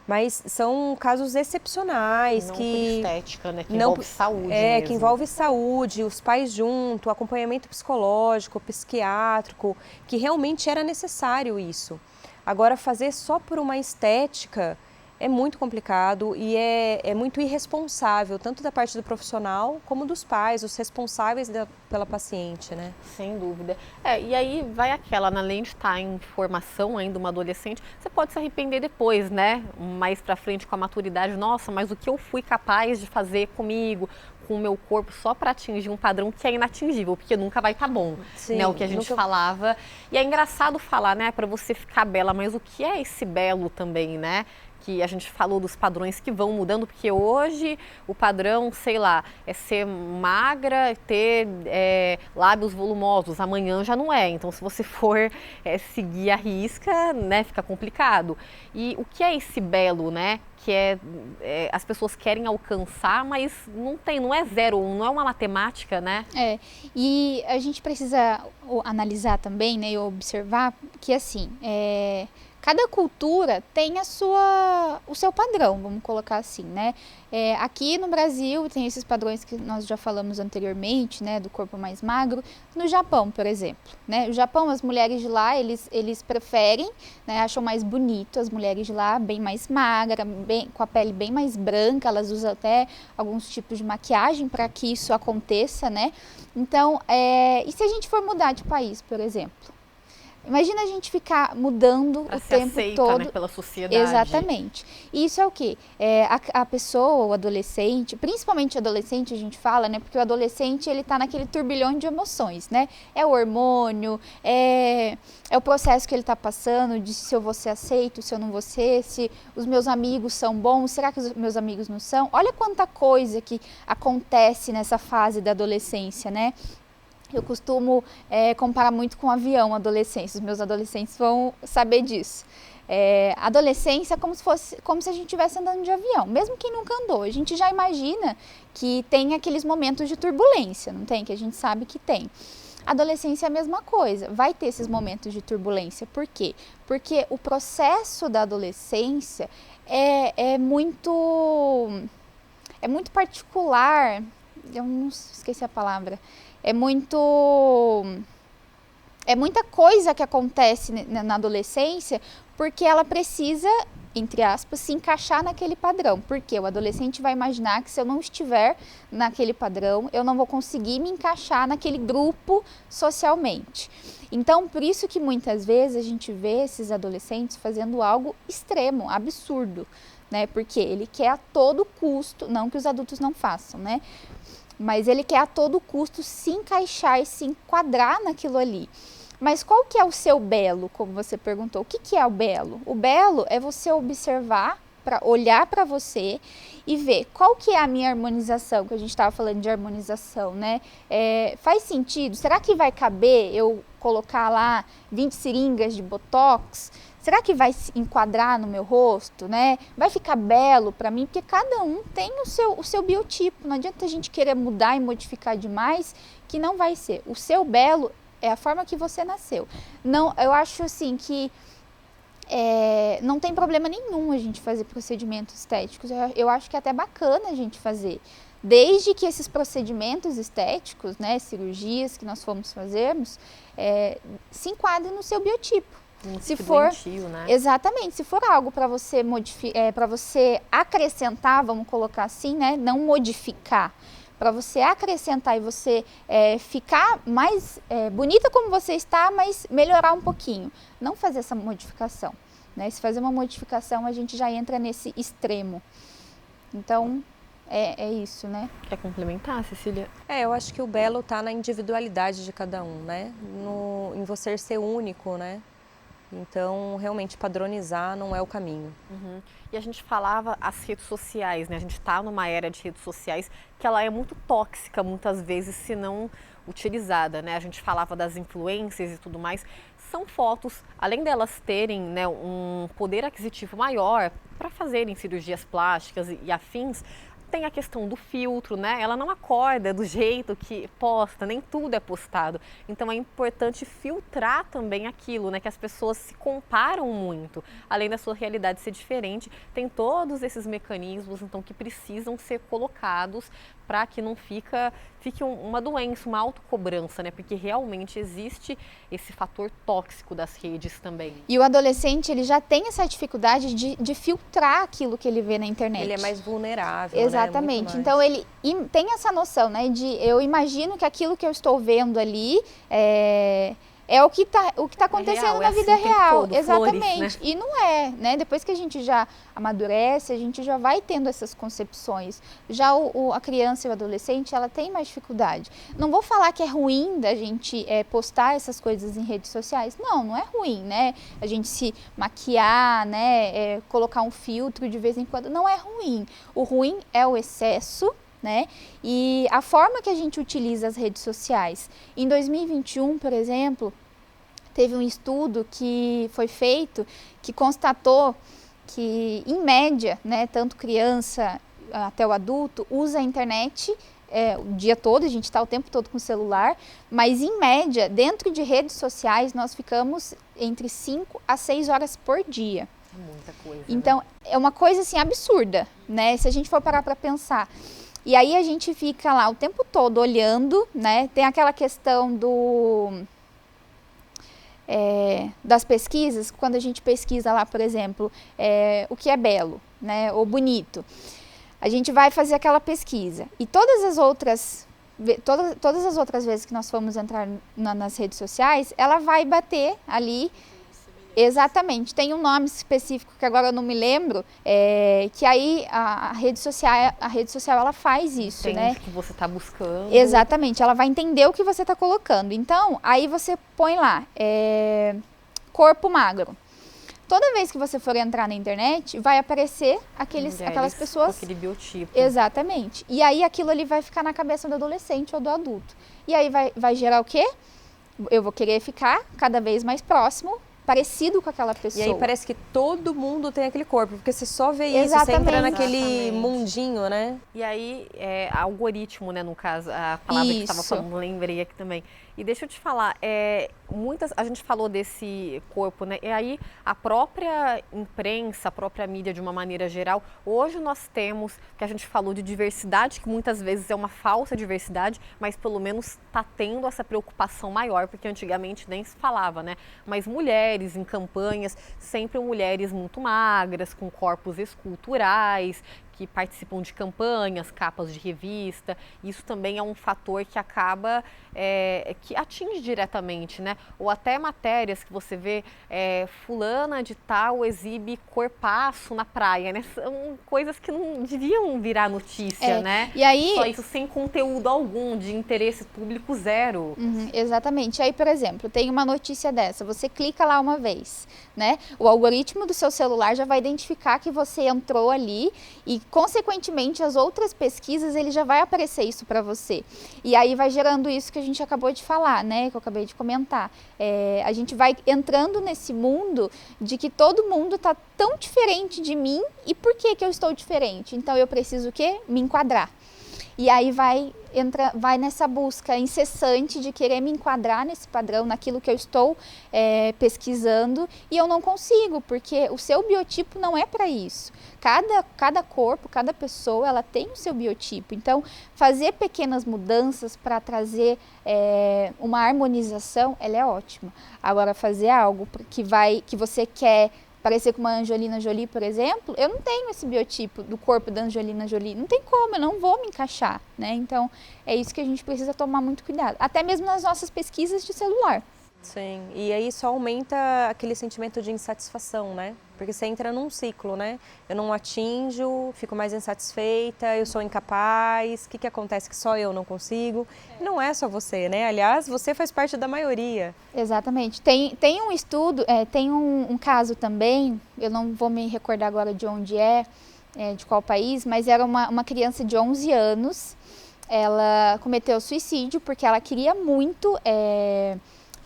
B: mas são casos excepcionais.
A: Não
B: que
A: por estética, né? Que envolve saúde mesmo.
B: Que envolve saúde, os pais junto, acompanhamento psicológico, psiquiátrico, que realmente era necessário isso. Agora, fazer só por uma estética É muito complicado e é muito irresponsável, tanto da parte do profissional como dos pais, os responsáveis pela paciente, né?
A: Sem dúvida. E aí vai aquela, né, além de estar em formação ainda, uma adolescente, você pode se arrepender depois, né? Mais pra frente com a maturidade, nossa, mas o que eu fui capaz de fazer comigo, com o meu corpo, só para atingir um padrão que é inatingível, porque nunca vai estar bom,
B: Sim,
A: né? O que a gente falava. E é engraçado falar, né, para você ficar bela, mas o que é esse belo também, né? Que a gente falou dos padrões que vão mudando, porque hoje o padrão, sei lá, é ser magra, ter lábios volumosos, amanhã já não é. Então, se você for seguir a risca, né, fica complicado. E o que é esse belo, né? Que as pessoas querem alcançar, mas não é 0 ou 1, não é uma matemática, né?
C: E a gente precisa analisar também, né, e observar que, assim, cada cultura tem o seu padrão, vamos colocar assim, né? Aqui no Brasil tem esses padrões que nós já falamos anteriormente, né? Do corpo mais magro. No Japão, por exemplo, né? O Japão, as mulheres de lá, eles preferem, né? Acham mais bonito as mulheres de lá, bem mais magra, com a pele bem mais branca. Elas usam até alguns tipos de maquiagem para que isso aconteça, né? Então, e se a gente for mudar de país, por exemplo? Imagina a gente ficar mudando o tempo
A: aceita,
C: todo.
A: Né, pela sociedade.
C: Exatamente. E isso é o quê? A pessoa, o adolescente, principalmente o adolescente, a gente fala, né? Porque o adolescente, ele tá naquele turbilhão de emoções, né? É o hormônio, é o processo que ele tá passando de se eu vou ser aceito, se eu não vou ser, se os meus amigos são bons, será que os meus amigos não são? Olha quanta coisa que acontece nessa fase da adolescência, né? Eu costumo comparar muito com avião, adolescência. Os meus adolescentes vão saber disso. Adolescência é como se a gente estivesse andando de avião. Mesmo quem nunca andou, a gente já imagina que tem aqueles momentos de turbulência, não tem? Que a gente sabe que tem. Adolescência é a mesma coisa, vai ter esses momentos de turbulência. Por quê? Porque o processo da adolescência é muito particular. Eu não esqueci a palavra. É muita coisa que acontece na adolescência, porque ela precisa, entre aspas, se encaixar naquele padrão. Porque o adolescente vai imaginar que se eu não estiver naquele padrão, eu não vou conseguir me encaixar naquele grupo socialmente. Então, por isso que muitas vezes a gente vê esses adolescentes fazendo algo extremo, absurdo, né? Porque ele quer a todo custo, não que os adultos não façam, né? Mas ele quer a todo custo se encaixar e se enquadrar naquilo ali. Mas qual que é o seu belo, como você perguntou? O que é o belo? O belo é você observar, olhar para você e ver qual que é a minha harmonização, que a gente estava falando de harmonização, né? Faz sentido? Será que vai caber eu colocar lá 20 seringas de botox? Será que vai se enquadrar no meu rosto, né? Vai ficar belo para mim? Porque cada um tem o seu biotipo. Não adianta a gente querer mudar e modificar demais, que não vai ser. O seu belo é a forma que você nasceu. Não, eu acho assim que não tem problema nenhum a gente fazer procedimentos estéticos. Eu acho que é até bacana a gente fazer. Desde que esses procedimentos estéticos, né, cirurgias que nós formos fazermos, se enquadrem no seu biotipo. Se for
A: doentio, né?
C: Exatamente, se for algo para você para você acrescentar, vamos colocar assim, né, não modificar, para você acrescentar e você ficar mais bonita como você está, mas melhorar um pouquinho, não fazer essa modificação, né? Se fazer uma modificação, a gente já entra nesse extremo. Então, é isso, né?
A: Quer complementar, Cecília?
B: Eu acho que o belo está na individualidade de cada um, né? Em você ser único, né? Então, realmente, padronizar não é o caminho.
A: Uhum. E a gente falava as redes sociais, né? A gente está numa era de redes sociais que ela é muito tóxica, muitas vezes, se não utilizada, né? A gente falava das influências e tudo mais. São fotos, além delas terem, né, um poder aquisitivo maior para fazerem cirurgias plásticas e afins, Tem a questão do filtro, né? Ela não acorda do jeito que posta, nem tudo é postado. Então é importante filtrar também aquilo, né? Que as pessoas se comparam muito. Além da sua realidade ser diferente, tem todos esses mecanismos então que precisam ser colocados para que não fique uma doença, uma autocobrança, né? Porque realmente existe esse fator tóxico das redes também.
C: E o adolescente, ele já tem essa dificuldade de filtrar aquilo que ele vê na internet.
B: Ele é mais vulnerável,
C: Exatamente.
B: Né?
C: Então ele tem essa noção, né? Eu imagino que aquilo que eu estou vendo ali é o que tá acontecendo
A: real,
C: na vida
A: assim,
C: real.
A: todo,
C: Exatamente.
A: flores, né?
C: E não é, né? Depois que a gente já amadurece, a gente já vai tendo essas concepções. Já a criança e o adolescente, ela tem mais dificuldade. Não vou falar que é ruim da gente postar essas coisas em redes sociais. Não é ruim, né? A gente se maquiar, né? Colocar um filtro de vez em quando. Não é ruim. O ruim é o excesso, né? E a forma que a gente utiliza as redes sociais. Em 2021, por exemplo, teve um estudo que foi feito que constatou que, em média, né, tanto criança até o adulto usa a internet o dia todo, a gente está o tempo todo com o celular, mas em média, dentro de redes sociais, nós ficamos entre 5 a 6 horas por dia.
A: Muita coisa.
C: Então, é uma coisa assim absurda, né? Se a gente for parar para pensar. E aí a gente fica lá o tempo todo olhando, né? Tem aquela questão das pesquisas, quando a gente pesquisa lá, por exemplo, o que é belo, né? Ou bonito. A gente vai fazer aquela pesquisa. E todas as outras vezes que nós formos entrar nas redes sociais, ela vai bater ali. Exatamente, tem um nome específico que agora eu não me lembro, que aí a rede social ela faz isso,
A: Entende
C: né?
A: o que você está buscando.
C: Exatamente, ela vai entender o que você está colocando. Então, aí você põe lá, corpo magro. Toda vez que você for entrar na internet, vai aparecer aquelas pessoas...
A: Com aquele biotipo.
C: Exatamente. E aí aquilo ali vai ficar na cabeça do adolescente ou do adulto. E aí vai gerar o quê? Eu vou querer ficar cada vez mais próximo, parecido com aquela pessoa.
B: E aí parece que todo mundo tem aquele corpo, porque você só vê isso, você entra naquele mundinho, né?
A: E aí, algoritmo, né, no caso, a palavra que você estava falando, lembrei aqui também. E deixa eu te falar, a gente falou desse corpo, né? E aí a própria imprensa, a própria mídia de uma maneira geral, hoje nós temos, que a gente falou de diversidade, que muitas vezes é uma falsa diversidade, mas pelo menos está tendo essa preocupação maior, porque antigamente nem se falava, né? Mas mulheres em campanhas, sempre mulheres muito magras, com corpos esculturais, que participam de campanhas, capas de revista. Isso também é um fator que acaba, que atinge diretamente, né? Ou até matérias que você vê, fulana de tal exibe corpaço na praia, né? São coisas que não deviam virar notícia, né?
C: E aí...
A: Só isso sem conteúdo algum, de interesse público zero.
C: Exatamente. Aí, por exemplo, tem uma notícia dessa, você clica lá uma vez, né? O algoritmo do seu celular já vai identificar que você entrou ali e, consequentemente, as outras pesquisas, ele já vai aparecer isso para você. E aí vai gerando isso que a gente acabou de falar, né? Que eu acabei de comentar. A gente vai entrando nesse mundo de que todo mundo está tão diferente de mim, e por que eu estou diferente? Então eu preciso o quê? Me enquadrar. E aí vai nessa busca incessante de querer me enquadrar nesse padrão, naquilo que eu estou pesquisando, e eu não consigo, porque o seu biotipo não é para isso. Cada corpo, cada pessoa, ela tem o seu biotipo. Então, fazer pequenas mudanças para trazer uma harmonização, ela é ótima. Agora, fazer algo que você quer parecer com uma Angelina Jolie, por exemplo, eu não tenho esse biotipo do corpo da Angelina Jolie. Não tem como, eu não vou me encaixar, né? Então, é isso que a gente precisa tomar muito cuidado. Até mesmo nas nossas pesquisas de celular.
B: Sim, e aí só aumenta aquele sentimento de insatisfação, né? Porque você entra num ciclo, né? Eu não atinjo, fico mais insatisfeita, eu sou incapaz, o que acontece que só eu não consigo? Não é só você, né? Aliás, você faz parte da maioria.
C: Exatamente. Tem um estudo, tem um caso também, eu não vou me recordar agora de onde de qual país, mas era uma criança de 11 anos, ela cometeu suicídio porque ela queria muito...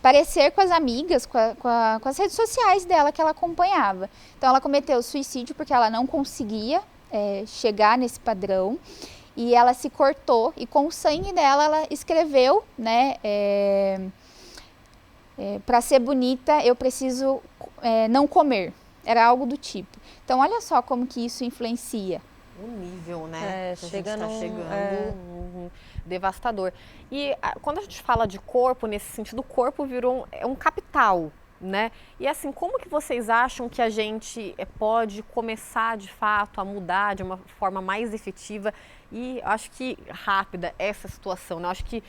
C: parecer com as amigas, com as redes sociais dela que ela acompanhava. Então ela cometeu suicídio porque ela não conseguia chegar nesse padrão. E ela se cortou e com o sangue dela ela escreveu, né, para ser bonita eu preciso não comer. Era algo do tipo. Então olha só como que isso influencia.
A: O nível, né? Que
B: chega
A: a gente tá
B: num-
A: chegando, devastador. E quando a gente fala de corpo, nesse sentido, o corpo virou um capital, né? E assim, como que vocês acham que a gente pode começar de fato a mudar de uma forma mais efetiva e acho que rápida essa situação, né? Eu acho que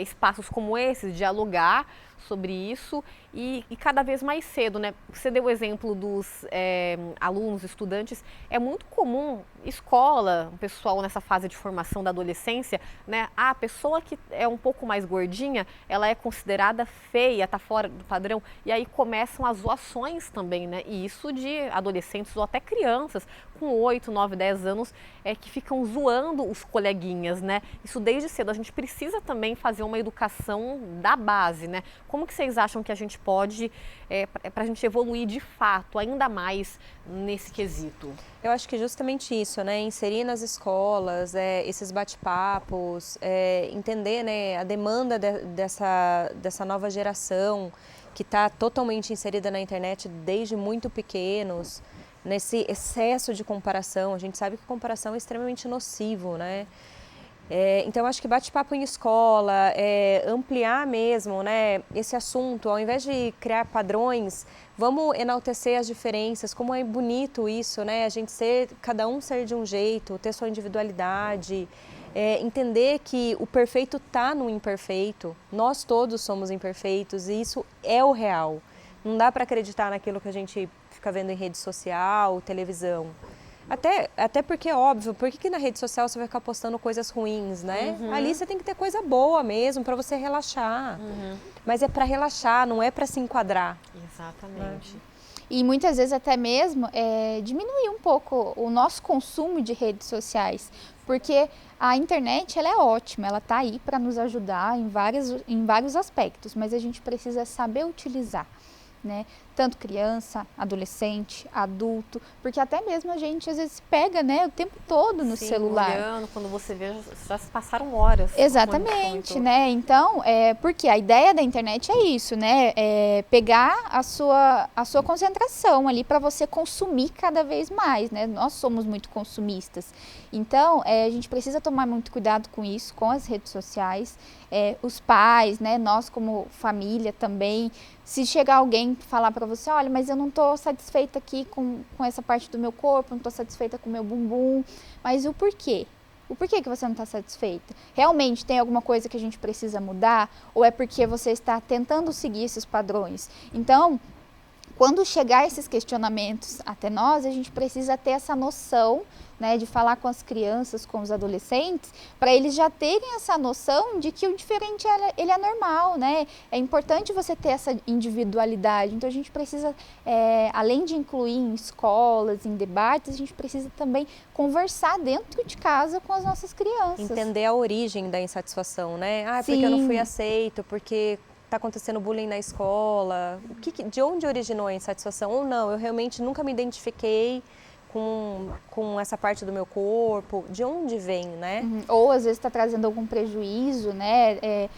A: espaços como esses, dialogar sobre isso e cada vez mais cedo, né? Você deu o exemplo dos alunos, estudantes, é muito comum, escola, o pessoal nessa fase de formação da adolescência, né? A pessoa que é um pouco mais gordinha, ela é considerada feia, está fora do padrão, e aí começam as zoações também, né? E isso de adolescentes ou até crianças com 8, 9, 10 anos que ficam zoando os coleguinhas, né? Isso desde cedo. A gente precisa também fazer uma educação da base, né? Como que vocês acham que a gente pode, para a gente evoluir de fato, ainda mais nesse quesito?
B: Eu acho que justamente isso, né? Inserir nas escolas esses bate-papos, entender, né, a demanda dessa nova geração que está totalmente inserida na internet desde muito pequenos, nesse excesso de comparação. A gente sabe que comparação é extremamente nocivo, né? Então, acho que bate-papo em escola, ampliar mesmo, né, esse assunto, ao invés de criar padrões, vamos enaltecer as diferenças, como é bonito isso, né, a gente cada um ser de um jeito, ter sua individualidade, entender que o perfeito está no imperfeito, nós todos somos imperfeitos e isso é o real. Não dá para acreditar naquilo que a gente fica vendo em rede social, televisão. Até porque, óbvio, por que na rede social você vai ficar postando coisas ruins, né?
A: Uhum.
B: Ali você tem que ter coisa boa mesmo, para você relaxar.
A: Uhum.
B: Mas é para relaxar, não é para se enquadrar.
A: Exatamente.
C: E muitas vezes até mesmo diminuir um pouco o nosso consumo de redes sociais, porque a internet ela é ótima, ela está aí para nos ajudar em vários aspectos, mas a gente precisa saber utilizar, né? Tanto criança, adolescente, adulto, porque até mesmo a gente às vezes pega, né, o tempo todo no
A: Sim,
C: celular.
A: olhando, quando você vê, já se passaram horas.
C: Exatamente, né? Então, porque a ideia da internet é isso, né? Pegar a sua concentração ali para você consumir cada vez mais, né? Nós somos muito consumistas. Então, a gente precisa tomar muito cuidado com isso, com as redes sociais, os pais, né? Nós como família também. Se chegar alguém falar para você, olha, mas eu não estou satisfeita aqui com essa parte do meu corpo, não estou satisfeita com o meu bumbum, mas o porquê? O porquê que você não está satisfeita? Realmente tem alguma coisa que a gente precisa mudar? Ou é porque você está tentando seguir esses padrões? Então, quando chegar esses questionamentos até nós, a gente precisa ter essa noção, né, de falar com as crianças, com os adolescentes, para eles já terem essa noção de que o diferente ele é normal, né? É importante você ter essa individualidade. Então a gente precisa, além de incluir em escolas, em debates, a gente precisa também conversar dentro de casa com as nossas crianças.
B: Entender a origem da insatisfação, né? Porque eu não fui aceito, porque está acontecendo bullying na escola. De onde originou a insatisfação? Ou não, eu realmente nunca me identifiquei com essa parte do meu corpo, de onde vem, né?
C: Uhum. Ou às vezes está trazendo algum prejuízo, né?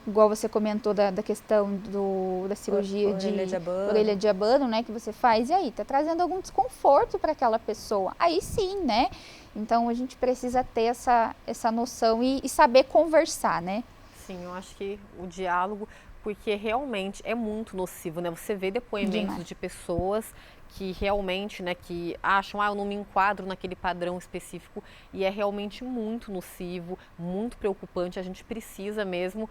C: Igual você comentou da questão da cirurgia orelha de abano, né? Que você faz, e aí? Está trazendo algum desconforto para aquela pessoa. Aí sim, né? Então a gente precisa ter essa noção e saber conversar, né?
A: Sim, eu acho que o diálogo, porque realmente é muito nocivo, né? Você vê depoimentos de pessoas que realmente, né, que acham, eu não me enquadro naquele padrão específico e é realmente muito nocivo, muito preocupante. A gente precisa mesmo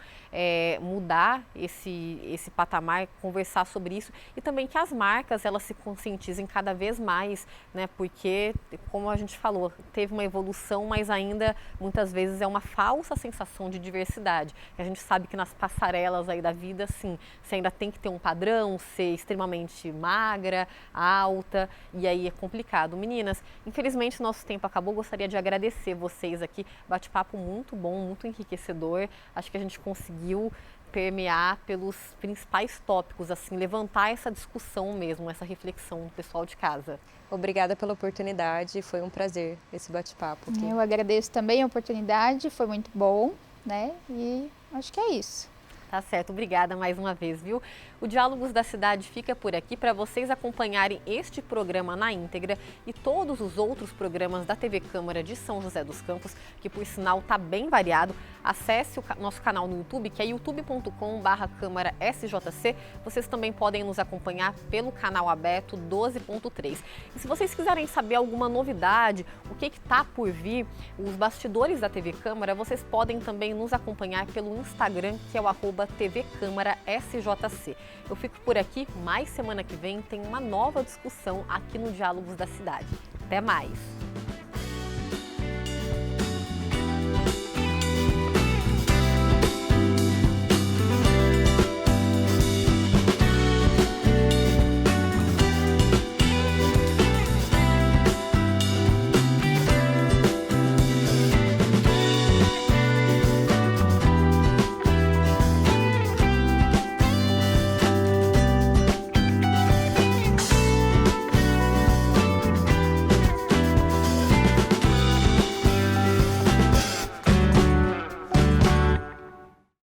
A: mudar esse patamar, conversar sobre isso e também que as marcas, elas se conscientizem cada vez mais, né, porque, como a gente falou, teve uma evolução, mas ainda muitas vezes é uma falsa sensação de diversidade. A gente sabe que nas passarelas aí da vida, sim, você ainda tem que ter um padrão, ser extremamente magra, alta, e aí é complicado. Meninas, infelizmente o nosso tempo acabou, gostaria de agradecer vocês aqui, bate-papo muito bom, muito enriquecedor, acho que a gente conseguiu permear pelos principais tópicos, assim, levantar essa discussão mesmo, essa reflexão do pessoal de casa.
B: Obrigada pela oportunidade, foi um prazer esse bate-papo aqui.
C: Eu agradeço também a oportunidade, foi muito bom, né? E acho que é isso.
A: Tá certo, obrigada mais uma vez, viu? O Diálogos da Cidade fica por aqui para vocês acompanharem este programa na íntegra e todos os outros programas da TV Câmara de São José dos Campos, que por sinal tá bem variado. Acesse o nosso canal no YouTube, que é youtube.com/câmara-sjc. Vocês também podem nos acompanhar pelo canal aberto 12.3. E se vocês quiserem saber alguma novidade, o que está por vir, os bastidores da TV Câmara, vocês podem também nos acompanhar pelo Instagram, que é o @tvcâmara-sjc. Eu fico por aqui, mas semana que vem tem uma nova discussão aqui no Diálogos da Cidade. Até mais!